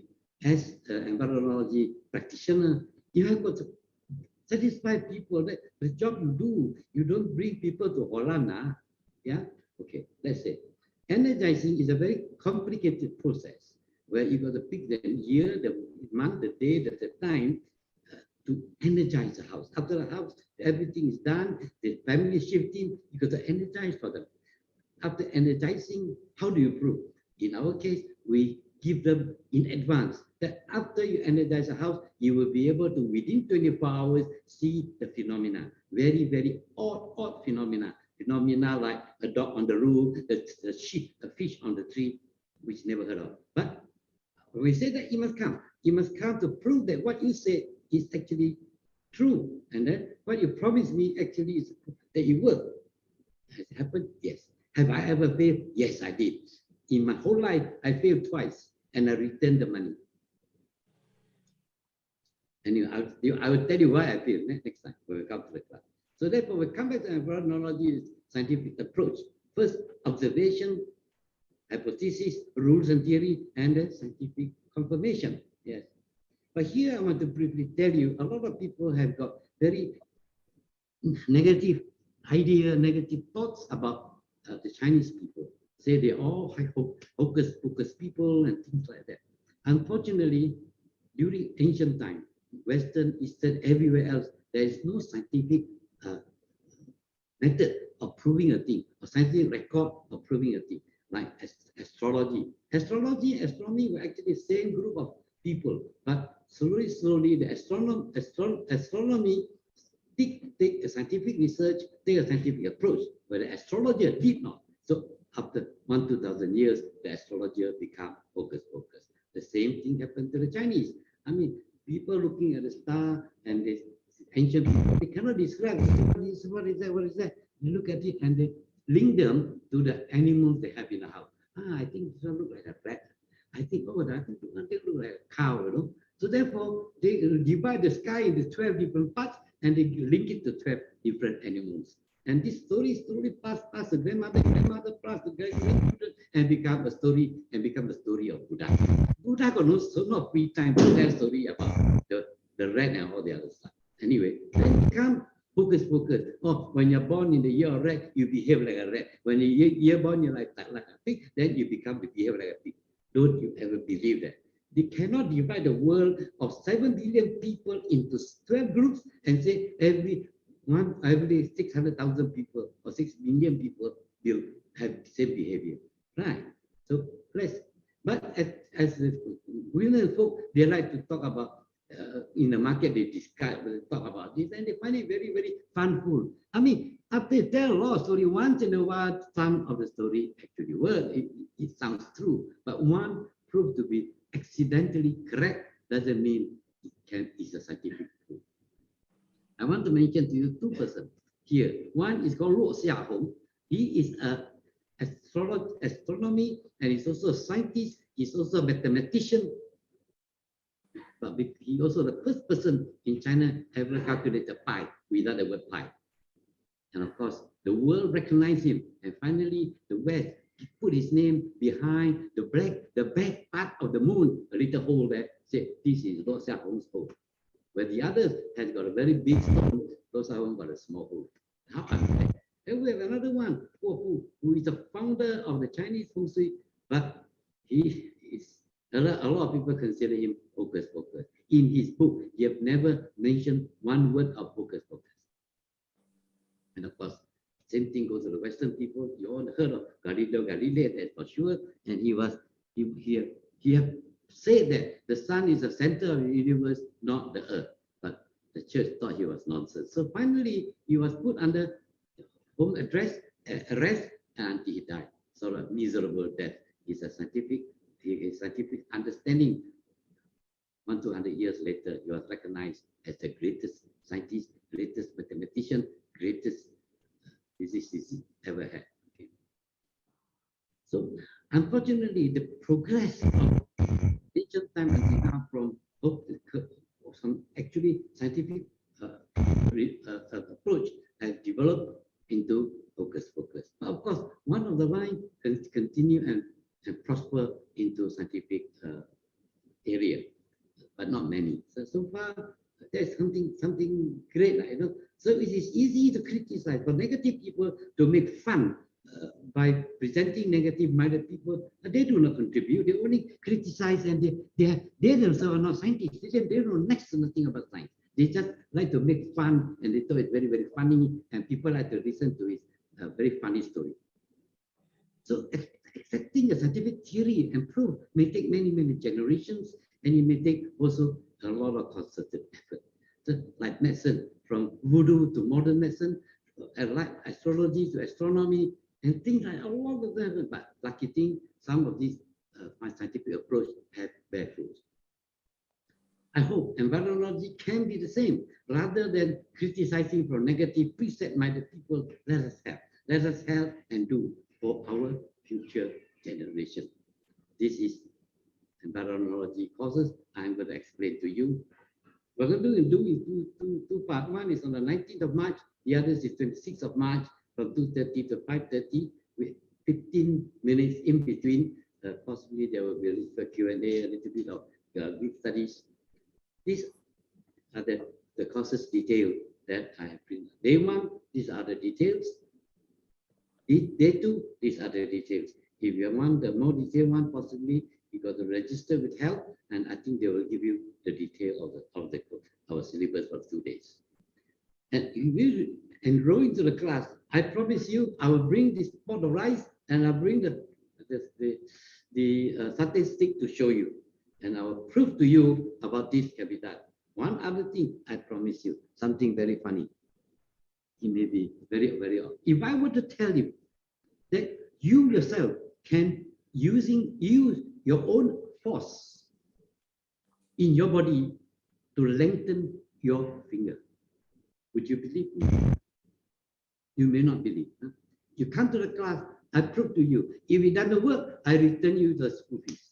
as an environology practitioner, you have got to satisfy people that the job you do, you don't bring people to Holland, yeah? Okay, let's say energizing is a very complicated process where you got to pick the year, the month, the day, the time to energize the house. After the house, everything is done, the family is shifting, you got to energize for them. After energizing, how do you prove? In our case, we give them in advance that after you energize a house, you will be able to, within 24 hours, see the phenomena. Very, very odd phenomena. Phenomena like a dog on the roof, a fish on the tree, which never heard of. But we say that it must come. It must come to prove that what you say is actually true. And then what you promised me actually is that it works. Has it happened? Yes. Have I ever failed? Yes, I did. In my whole life, I failed twice and I returned the money. And I will tell you why I failed next time when we come to the class. So therefore, we come back to environology scientific approach. First, observation, hypothesis, rules and theory, and then scientific confirmation. Yes. But here I want to briefly tell you, a lot of people have got very negative idea, negative thoughts about the Chinese people. Say they're all hocus people and things like that. Unfortunately, during ancient time, Western, Eastern, everywhere else, there is no scientific method of proving a thing, or scientific record of proving a thing, like astrology. Astronomy were actually the same group of people, but slowly, the astronomy take a scientific research, take a scientific approach, but the astrologer did not. So after 2,000 years, the astrologer become focus. The same thing happened to the Chinese. I mean, people looking at the star and this ancient people, they cannot describe what is that. You look at it and they link them to the animals they have in the house. I think this one look like a rat. I think, I think they look like a cow, you know. So therefore, they divide the sky into 12 different parts and they link it to 12 different animals. And this story slowly passed the grandmother passed the grandchildren, and become the story of Buddha. Buddha got no free time to tell story about the rat and all the other stuff. Anyway, then become focus. Oh, when you're born in the year of rat, you behave like a rat. When you're born, you're like a pig, then you behave like a pig. Don't you ever believe that? They cannot divide the world of 7 billion people into 12 groups and say every 600,000 people or 6 million people will have the same behavior. Right. So but as the women folk, they like to talk about in the market, they talk about this and they find it very, very funful. I mean, after they tell a lot of story, once in a while, some of the story actually work. It sounds true, but one proved to be accidentally correct doesn't mean it's a scientific proof. I want to mention to you 2 persons here. One is called Luo Xiahong. He is a astronomy and he's also a scientist. He's also a mathematician. But he also the first person in China ever calculated pi without the word pi. And of course, the world recognized him. And finally, the West put his name behind the back part of the moon, a little hole there, said, this is Luo Xiahong's hole. Where the others has got a very big stone, Luo Xiahong got a small hole. How unfair. Then we have another one, Kuo Bu, who is the founder of the Chinese Feng Shui, but he is, a lot of people consider him hocus pocus. In his book, he have never mentioned one word of hocus pocus. And of course, same thing goes to the Western people. You all heard of Galileo Galilei, that's for sure. And he have said that the sun is the center of the universe, not the earth. But the church thought he was nonsense. So finally, he was put under home arrest, and he died. Sort of miserable death. It's a scientific understanding. 200 years later, he was recognized as the greatest scientist, greatest mathematician, greatest physicist ever had. Okay. So, unfortunately, the progress of ancient time until now from some actually scientific approach has developed into hocus pocus. But of course, one of the lines can continue and prosper into scientific area, but not many. So far, there's something great, you know. So it is easy to criticize for negative people to make fun by presenting negative-minded people. They do not contribute. They only criticize, and they themselves are not scientists. They know next to nothing about science. They just like to make fun, and they thought it's very, very funny, and people like to listen to his very funny story. So accepting a scientific theory and proof may take many, many generations, and it may take also a lot of concerted effort. So, like medicine, from voodoo to modern medicine, like astrology to astronomy, and things like a lot of them. But lucky thing, some of these my scientific approach have bear fruit. I hope environology can be the same. Rather than criticizing for negative precept-minded people, let us help and do for our future generation. This is Environology courses. I'm going to explain to you. We're going to do two part. One is on the 19th of March. The other is 26th of March from 2:30 to 5:30 with 15 minutes in between. Possibly there will be a little Q&A, a little bit of group studies. These are the courses detail that I have printed. Day 1, these are the details. Day 2, these are the details. If you want the more detailed one, possibly you got to register with help, and I think they will give you the detail of our syllabus for 2 days. And if you enroll into the class, I promise you, I will bring this pot of rice and I'll bring the satay stick to show you, and I will prove to you about this can be done. One other thing, I promise you, something very funny. It may be very, very odd. If I were to tell you that you yourself can use your own force in your body to lengthen your finger, would you believe me? You may not believe. Huh? You come to the class, I prove to you. If it doesn't work, I return you the school fees.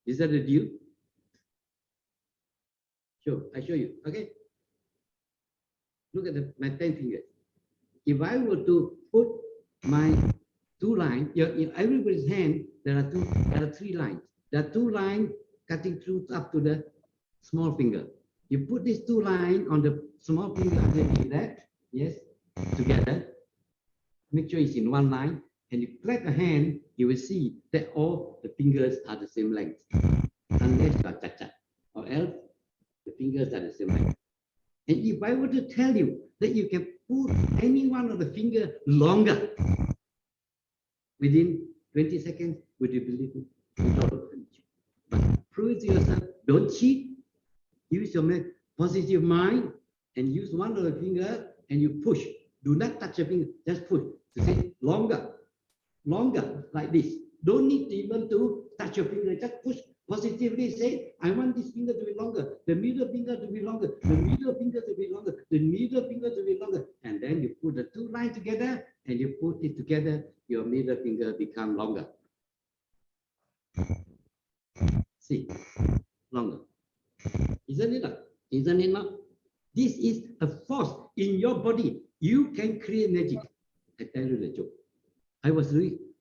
Is that a deal? Sure, I show you. Okay. Look at my 10 fingers. If I were to put my 2 lines, in everybody's hand, there are 3 lines. There are 2 lines cutting through up to the small finger. You put these 2 lines on the small finger like that, yes, together. Make sure it's in 1 line, and you clap a hand, you will see that all the fingers are the same length, unless you are cha-cha, or else the fingers are the same length. And if I were to tell you that you can put any one of the finger longer within 20 seconds, would you believe me? But prove it to yourself. Don't cheat. Use your positive mind and use one of the finger and you push. Do not touch your finger. Just push. To say longer, like this. Don't need even to touch your finger. Just push. Positively say, I want this finger to be longer, the middle finger to be longer, the middle finger to be longer, the middle finger to be longer. And then you put the 2 lines together and you put it together, your middle finger become longer. See, longer. Isn't it not? Isn't it not? This is a force in your body. You can create magic. I tell you the joke.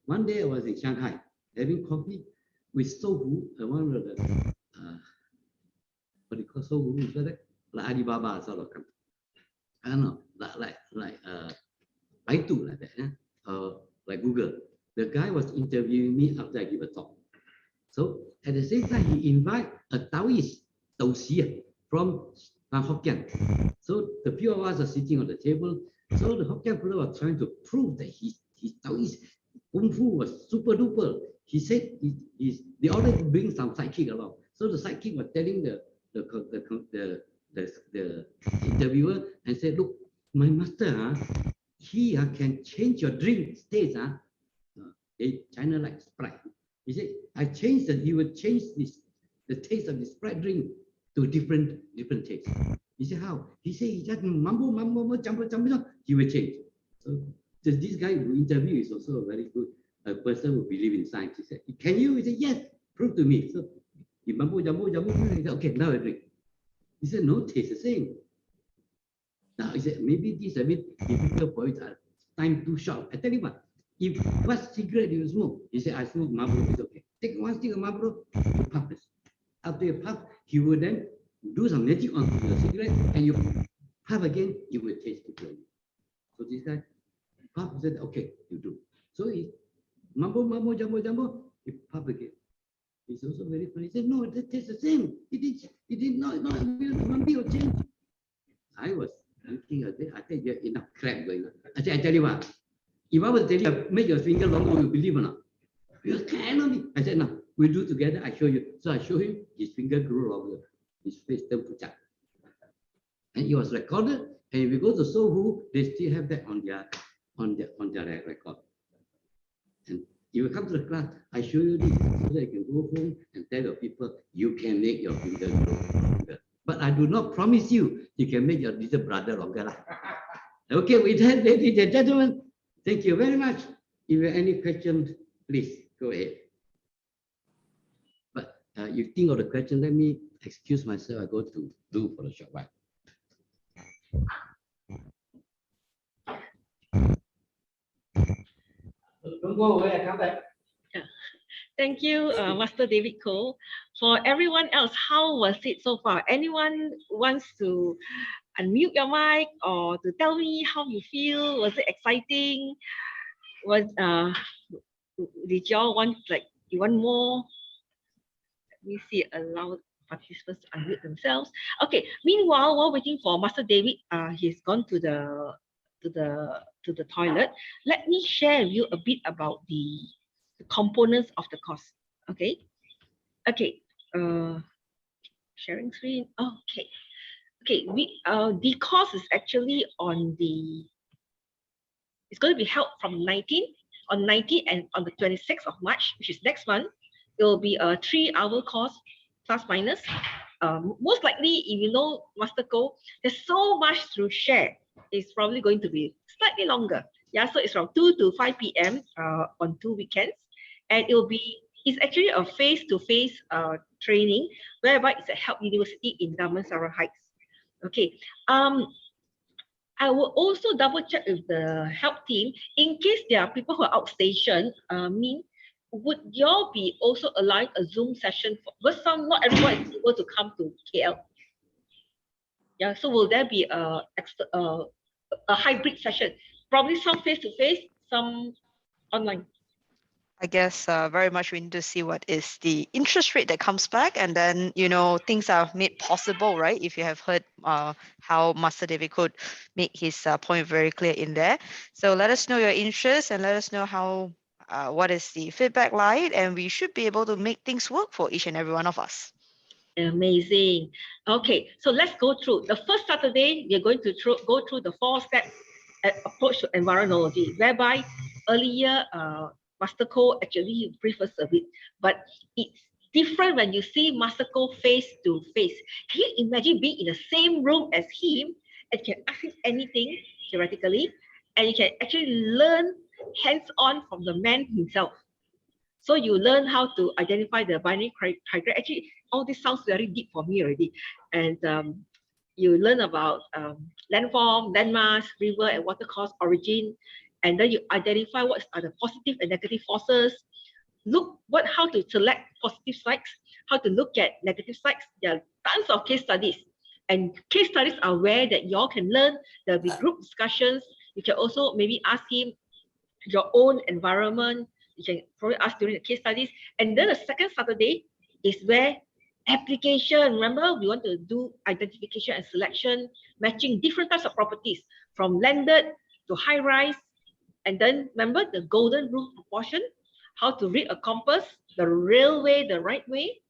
One day I was in Shanghai having coffee with Sohu, one of the what do you call Sohu? Is that like Alibaba sort of company? I don't know, like Baidu like that, like Google. The guy was interviewing me after I give a talk. So at the same time, he invite a Taoist, Taoxi, from Hokkien. So the few of us are sitting on the table. So the Hokkien fellow was trying to prove that his Taoist Kung Fu was super duper. He said they already bring some sidekick along. So the sidekick was telling the interviewer and said, look, my master, he can change your drink states. China like Sprite. He said, he would change the taste of the Sprite drink to different taste. He said, how? He said, he just mumble, jump, he will change. So this guy who interviewed is also a very good person who believes in science. He said, can you? He said, yes, prove to me. So he mumble, he said, okay, now I drink. He said, no, taste the same. Now he said, maybe this a bit difficult for you. Time too short. I tell you what cigarette you smoke? He said, I smoke Marlboro. It's okay. Take 1 stick of Marlboro, you puff this. After you puff, he will then do some magic on the cigarette, and you puff again, you will taste it. So this guy puff, said, okay, you do. So he mumble, jumbo, he puff again. It's also very funny. He said, no, it tastes the same. It did not one bit of change. I was thinking of it. I think you have enough crap going on. I tell you what, if I was to tell you, make your finger longer, you believe or not? You cannot be. I said, no, we'll do together. I show you. So I show him, his finger grew longer. His face turned pucat. And it was recorded. And if you go to Sohu, they still have that on their record. And if you come to the class, I show you this so that you can go home and tell your people you can make your finger grow longer. But I do not promise you can make your little brother longer. Okay, with that, ladies and gentlemen, Thank you very much. If you have any questions, please go ahead. But you think of the question, let me excuse myself. I go to do for a short while. Don't go away, I come back. Thank you, Master David Koh. For everyone else, how was it so far? Anyone wants to unmute your mic or to tell me how you feel? Was it exciting? Did y'all want, like, you want more? Let me see, allow participants to unmute themselves. Okay, meanwhile, while waiting for Master David, he's gone to the toilet. Let me share with you a bit about the components of the course. Okay. Sharing screen. Okay. The course is actually it's going to be held from 19 and on the 26th of March, which is next month. It will be a 3-hour course, plus minus. Most likely, if you know Master Koh, there's so much to share. It's probably going to be slightly longer. Yeah, so it's from 2 to 5 p.m. On 2 weekends. And it's actually a face-to-face training, whereby it's at Help University in Damansara Heights. Okay. I will also double check with the help team in case there are people who are outstation. Would y'all be also allowing a Zoom session? Because not everyone is able to come to KL. Yeah, so will there be a hybrid session? Probably some face-to-face, some online. I guess very much we need to see what is the interest rate that comes back, and then things are made possible, right? If you have heard how Master David could make his point very clear in there. So let us know your interest and let us know how what is the feedback like, and we should be able to make things work for each and every one of us. Amazing. Okay, so let's go through. The first Saturday, we're going to go through the 4-step approach to environology, whereby earlier Master Koh actually briefed us a bit, but it's different when you see Master Koh face to face. Can you imagine being in the same room as him and can ask him anything theoretically, and you can actually learn hands-on from the man himself. So you learn how to identify the binary criteria. Actually, all this sounds very deep for me already. And you learn about landform, landmass, river and water course origin. And then you identify what are the positive and negative forces. How to select positive sites, how to look at negative sites. There are tons of case studies. And case studies are where that y'all can learn. There'll be group discussions. You can also maybe ask him your own environment. You can probably ask during the case studies. And then the second Saturday is where application. Remember, we want to do identification and selection, matching different types of properties from landed to high rise. And then remember the golden rule proportion, how to read a compass, the railway, the right way,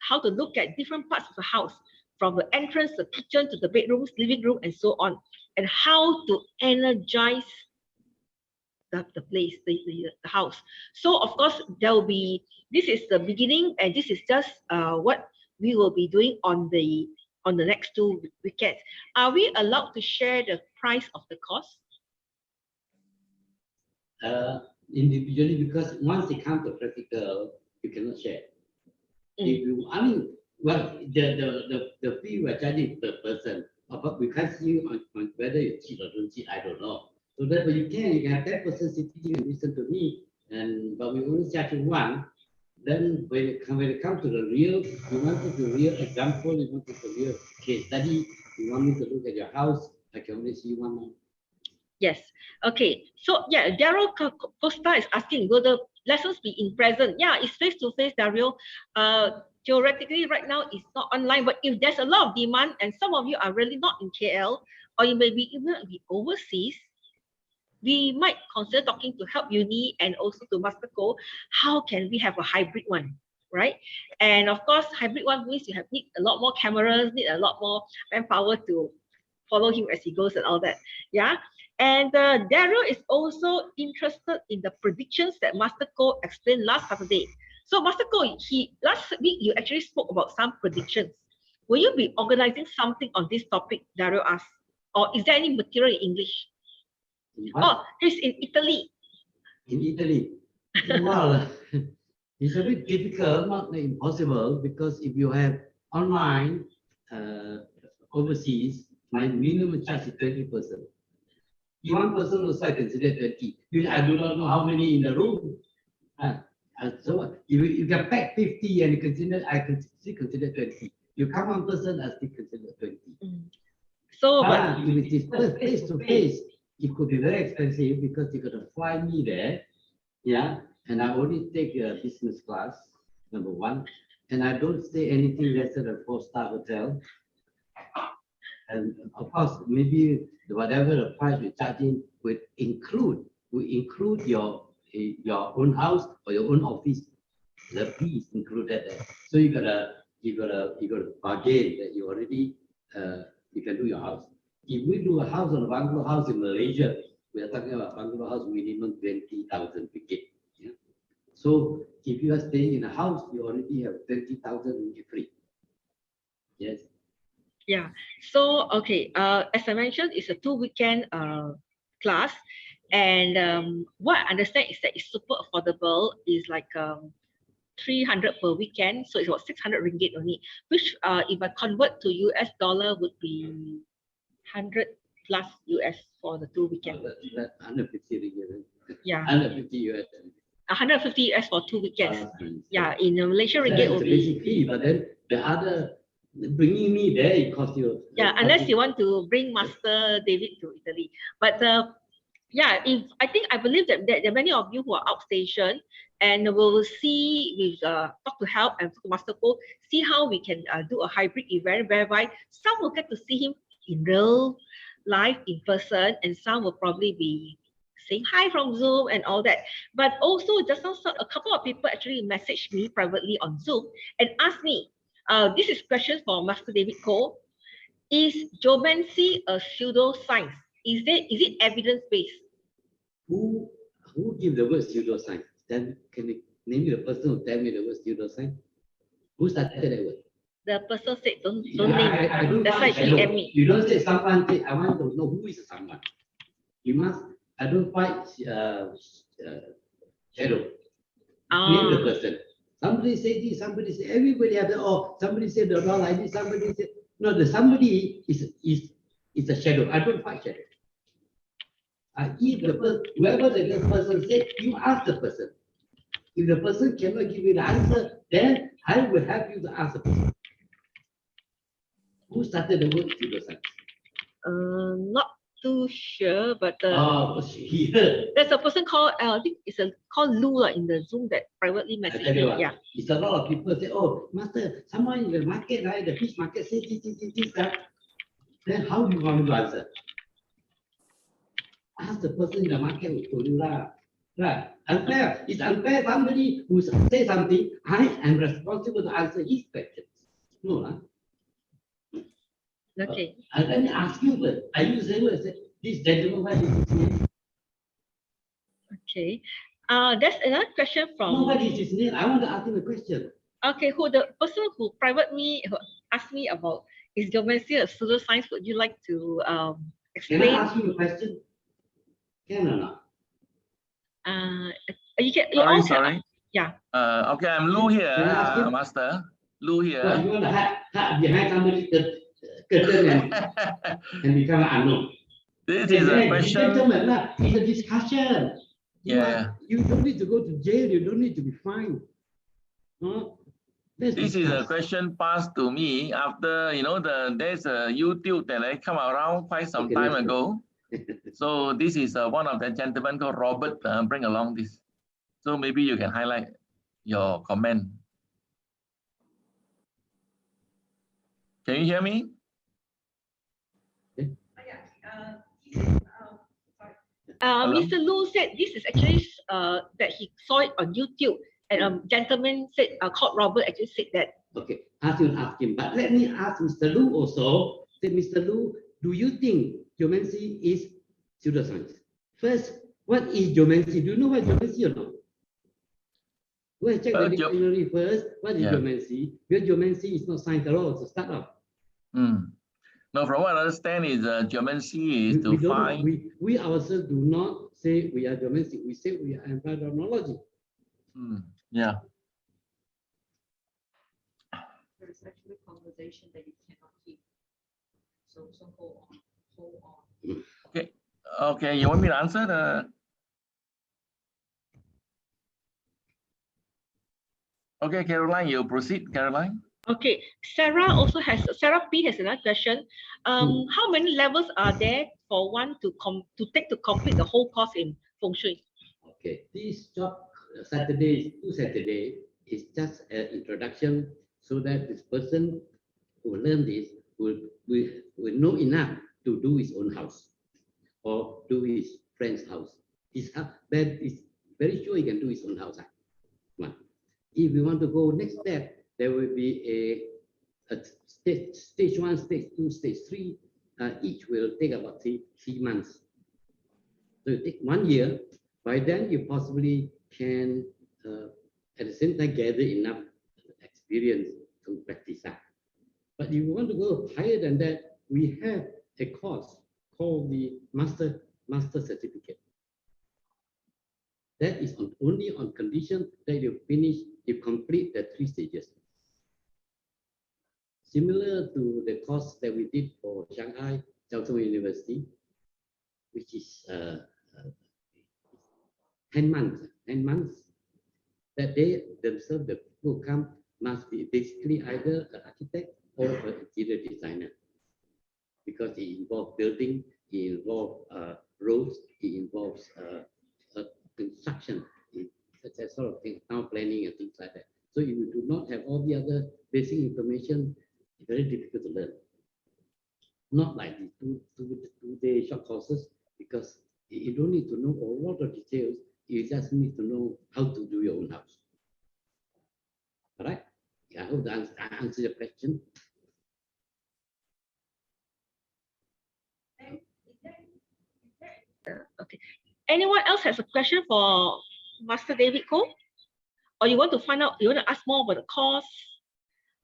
how to look at different parts of the house, from the entrance, the kitchen to the bedrooms, living room, and so on, and how to energize the place, the house. So of course this is the beginning, and this is just what we will be doing on the next 2 weekends. Are we allowed to share the price of the course? Individually, because once it comes to practical, you cannot share. If you, well, the fee we are charging per person, but we can't see on whether you cheat or don't cheat. I don't know. So that you can have that person sitting and listen to me, but we only charge you one. Then when it comes to the real, you want the real example, you want the real case study, you want me to look at your house, I can only see one month. Yes. Okay. So yeah, Daryl Costa is asking, will the lessons be in present? Yeah, it's face-to-face, Daryl. Theoretically, right now it's not online, but if there's a lot of demand and some of you are really not in KL, or you may be even be overseas, we might consider talking to Help Uni and also to Master Koh. How can we have a hybrid one, right? And of course, hybrid one means you need a lot more cameras, need a lot more manpower to follow him as he goes and all that. Yeah. And Daryl is also interested in the predictions that Master Koh explained last Saturday. So Master Koh, last week you actually spoke about some predictions. Will you be organizing something on this topic, Daryl asked? Or is there any material in English? Oh, it's in Italy. In Italy. Well, it's a bit difficult, not impossible, because if you have online overseas, my minimum charge is 20%. If one person also I consider 20. I do not know how many in the room. So if you can pack 50 and you consider, I can still consider 20. You come one person, I still consider 20. So, But if it is face to face, it could be very expensive because you got to fly me there. Yeah, and I only take a business class, number one, and I don't stay anything less than a 4-star hotel. And of course, maybe whatever the price you're charging would include your own house or your own office. The fee is included there. So you gotta bargain that you already you can do your house. If we do a house on a bungalow house in Malaysia, we are talking about bungalow house minimum 20,000 ringgit. Yeah? So if you are staying in a house, you already have 20,000 ringgit free. Yes. yeah. So, okay. As I mentioned, it's a 2-weekend class. And what I understand is that it's super affordable. It's like 300 per weekend. So it's about 600 ringgit only, which if I convert to US dollar would be 100 plus US for the 2 weekends. That 150 ringgit. Yeah. 150 US. 150 US for 2 weekends. So Yeah, in Malaysian ringgit will that's the basic fee, but then the other bringing me there, it costs you. Yeah, unless you want to bring Master David to Italy. But yeah, I believe that there are many of you who are outstation, and we'll see with talk to help and talk to Master Koh, see how we can do a hybrid event whereby some will get to see him in real life in person, and some will probably be saying hi from Zoom and all that. But also, just also a couple of people actually messaged me privately on Zoom and asked me, this is question for Master David Koh. Is geomancy a pseudoscience? Is it evidence-based? Who give the word pseudoscience? Then can you name me the person who tell me the word pseudoscience? Who started that word? The person said don't Yeah, name it. I don't That's why fight PM shadow. me. You don't say someone say I want to know who is someone. You must. I don't fight shadow. Name the person. Somebody say this. Somebody say everybody have the somebody say the law like this. Somebody say no. The somebody is a shadow. I don't fight shadow. If the person, whoever the person said, you ask the person. If the person cannot give you the answer, then I will help you to ask the person. Who started the word pseudoscience? Not too sure, but Here. there's a person called I think it's called Lou in the Zoom that privately I messaged tell you me. what, Yeah. it's a lot of people say, oh, master, someone in the market, right? The fish market say this, that. Then how do you want to answer? Ask the person in the market who told you that. Right. Unfair. It's unfair. Somebody who say something, I am responsible to answer his questions. No, lah. Okay. And let me ask you first. Are you able to say, this gentleman, what is his name? Okay. There's another question from. No, what is his name? I want to ask him a question. Okay, the person who who asked me about is geomancy a pseudoscience? Would you like to explain? Can I ask you a question? Can or not? You can. Sorry. Yeah. Okay, I'm Lou here, Can I ask you? Master. Lou here. What, you want to hide behind somebody's curtain and become unknown? This is a question. Gentlemen, it's a discussion. You don't need to go to jail. You don't need to be fined. No? This is a question passed to me after, there's a YouTube that I come around quite some time ago. So this is one of the gentlemen called Robert bring along this. So maybe you can highlight your comment. Can you hear me? Mr. Lu said this is actually that he saw it on YouTube, and a gentleman said called Robert actually said that. Okay, ask him. But let me ask Mr. Lu also. Say, Mr. Lu, do you think geomancy is pseudoscience? First, what is geomancy? Do you know what geomancy or not? Go and check the dictionary first. What is geomancy? Because geomancy is not science at all to start off. No, from what I understand is geomancy is to find. We ourselves do not say we are geomancy. We say we are environology. Yeah. There is actually conversation that you cannot keep. So hold on. Okay. Okay. You want me to answer the? Okay, Caroline, you proceed, Caroline. Okay, Sarah P has another question. How many levels are there for one to take to complete the whole course in Feng Shui? Okay, this job Saturday is just an introduction so that this person who learn this will know enough to do his own house or do his friend's house. That is very sure he can do his own house. If we want to go next step, there will be a stage 1, stage 2, stage 3. Each will take about three months. So you take 1 year. By then, you possibly can, at the same time, gather enough experience to practice that. But if you want to go higher than that, we have a course called the Master Certificate. That is only on condition that you complete the 3 stages. Similar to the course that we did for Shanghai Jiao University, which is 10 months. 10 months. That they themselves, the people who come, must be basically either an architect or an interior designer, because it involves building, it involves roads, it involves construction, such as sort of thing, town planning and things like that. So if you do not have all the other basic information, it's very difficult to learn. Not like the two-day short courses, because you don't need to know a lot of details. You just need to know how to do your own house. All right? I hope that answers your question. Okay. Anyone else has a question for Master David Koh? Or you want to find out, you want to ask more about the course?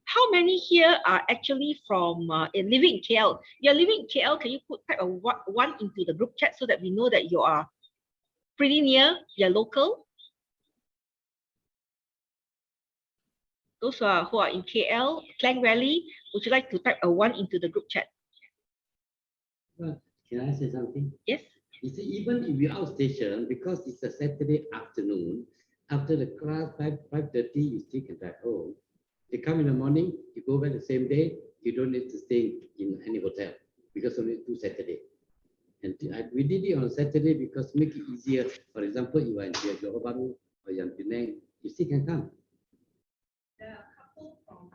How many here are actually from living in KL? You're living in KL, can you type a one into the group chat so that we know that you are pretty near, you're local? Those who are in KL, Klang Valley, would you like to type a 1 into the group chat? Can I say something? Yes. You see, even if you're outstation, because it's a Saturday afternoon, after the class 5:30, you still can drive home. You come in the morning, you go back the same day, you don't need to stay in any hotel because only 2 Saturday. And we did it on Saturday because to make it easier. For example, you are in Johor or Penang, you still can come. There are a couple from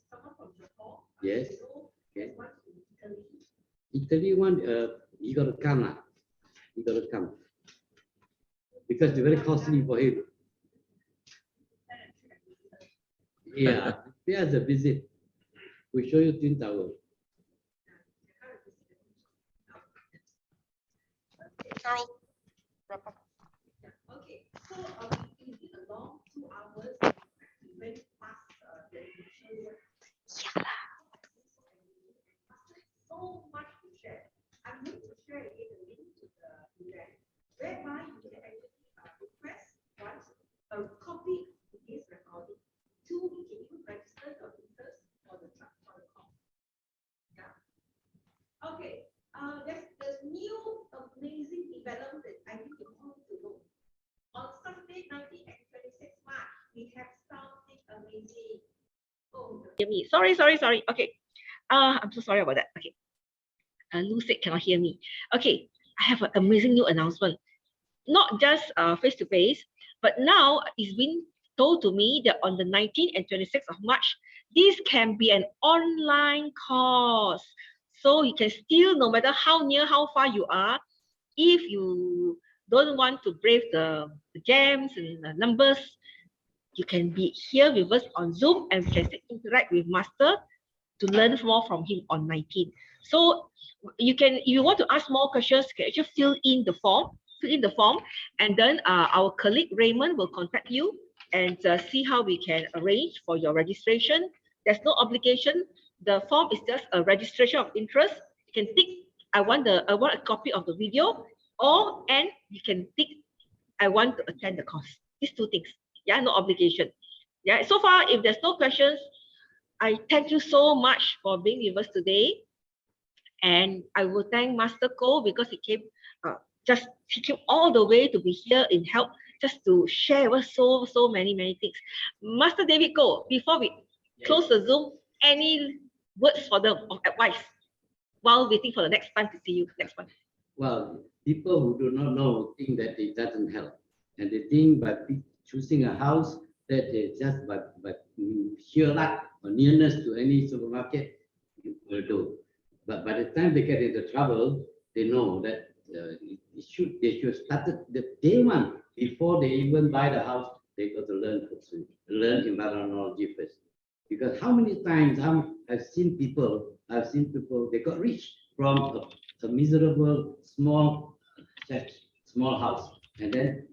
someone from Johor. Yes. Okay. One from Italy. Italy one, you got to come. You got to come because it's very costly for him. Yeah, pay us a visit. We show you Twin Tower. Carol, wrap up. Okay, so we did a long 2 hours. We went past the initial. So much to share. I'm going to share again a link to the event whereby you can actually request once a copy of this recording. 2, you can even register your interest for the course. Yeah. Okay. There's new amazing development that I think you all need to know. On Sunday, 19 and 26 March, we have something amazing. Oh, hear me. Sorry. Okay. I'm so sorry about that. Okay. Lou said cannot hear me. Okay. I have an amazing new announcement. Not just face to face, but now it's been told to me that on the 19th and 26th of March, this can be an online course. So you can still, no matter how near, how far you are, if you don't want to brave the jams and the numbers, you can be here with us on Zoom and we can interact with Master to learn more from him on 19th. So you can, if you want to ask more questions, you can actually fill in the form, and then our colleague Raymond will contact you and see how we can arrange for your registration. There's no obligation. the form is just a registration of interest. You can tick, I want a copy of the video, and you can tick, I want to attend the course. These two things. Yeah, no obligation. Yeah, so far, if there's no questions, I thank you so much for being with us today. And I will thank Master Koh because he came he came all the way to be here in help, just to share with us so many things. Master David Koh, before we close the Zoom, any words for them of advice while waiting for the next time to see you next month? Well, people who do not know think that it doesn't help, and they think by choosing a house that they just by sheer luck or nearness to any supermarket will do. But by the time they get into trouble, they know that they should start the day one before they even buy the house. They got to learn Feng Shui, learn Environology first. Because how many times I've seen people they got rich from a miserable small house, and then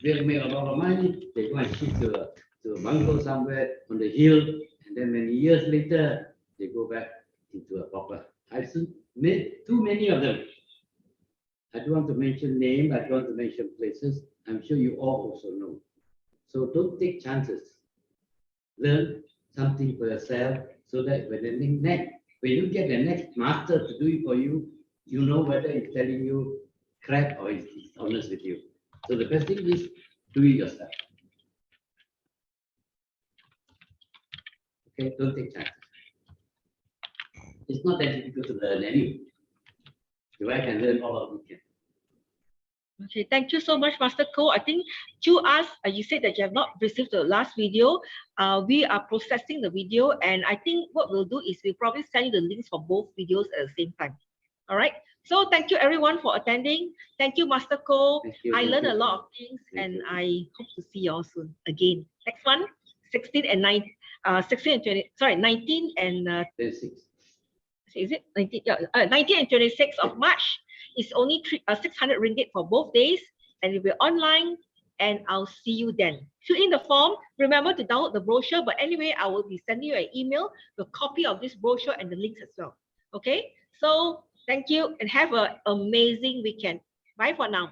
they make a lot of money. They go and shift to a bungalow somewhere on the hill, and then many years later they go back into a proper. I've seen too many of them. I don't want to mention names. I don't want to mention places. I'm sure you all also know. So don't take chances. Learn something for yourself, so that when you get the next master to do it for you, you know whether it's telling you crap or it's honest with you. So the best thing is do it yourself. Okay, don't take chances. It's not that difficult to learn anyway. If I can learn, all of you can. Okay, thank you so much, Master Koh. I think to us, you said that you have not received the last video. We are processing the video, and I think what we'll do is we'll probably send you the links for both videos at the same time. All right. So thank you everyone for attending. Thank you, Master Koh. I learned a lot of things, and I hope to see you all soon again. Next one, 16 and 9, 16 and 20. Sorry, 19 and 26. Is it 19? Yeah, 19 and 26 of March. It's only 600 ringgit for both days, and it will be online, and I'll see you then. Fill in the form. Remember to download the brochure, but anyway, I will be sending you an email with a copy of this brochure and the links as well. Okay, so thank you and have an amazing weekend. Bye for now.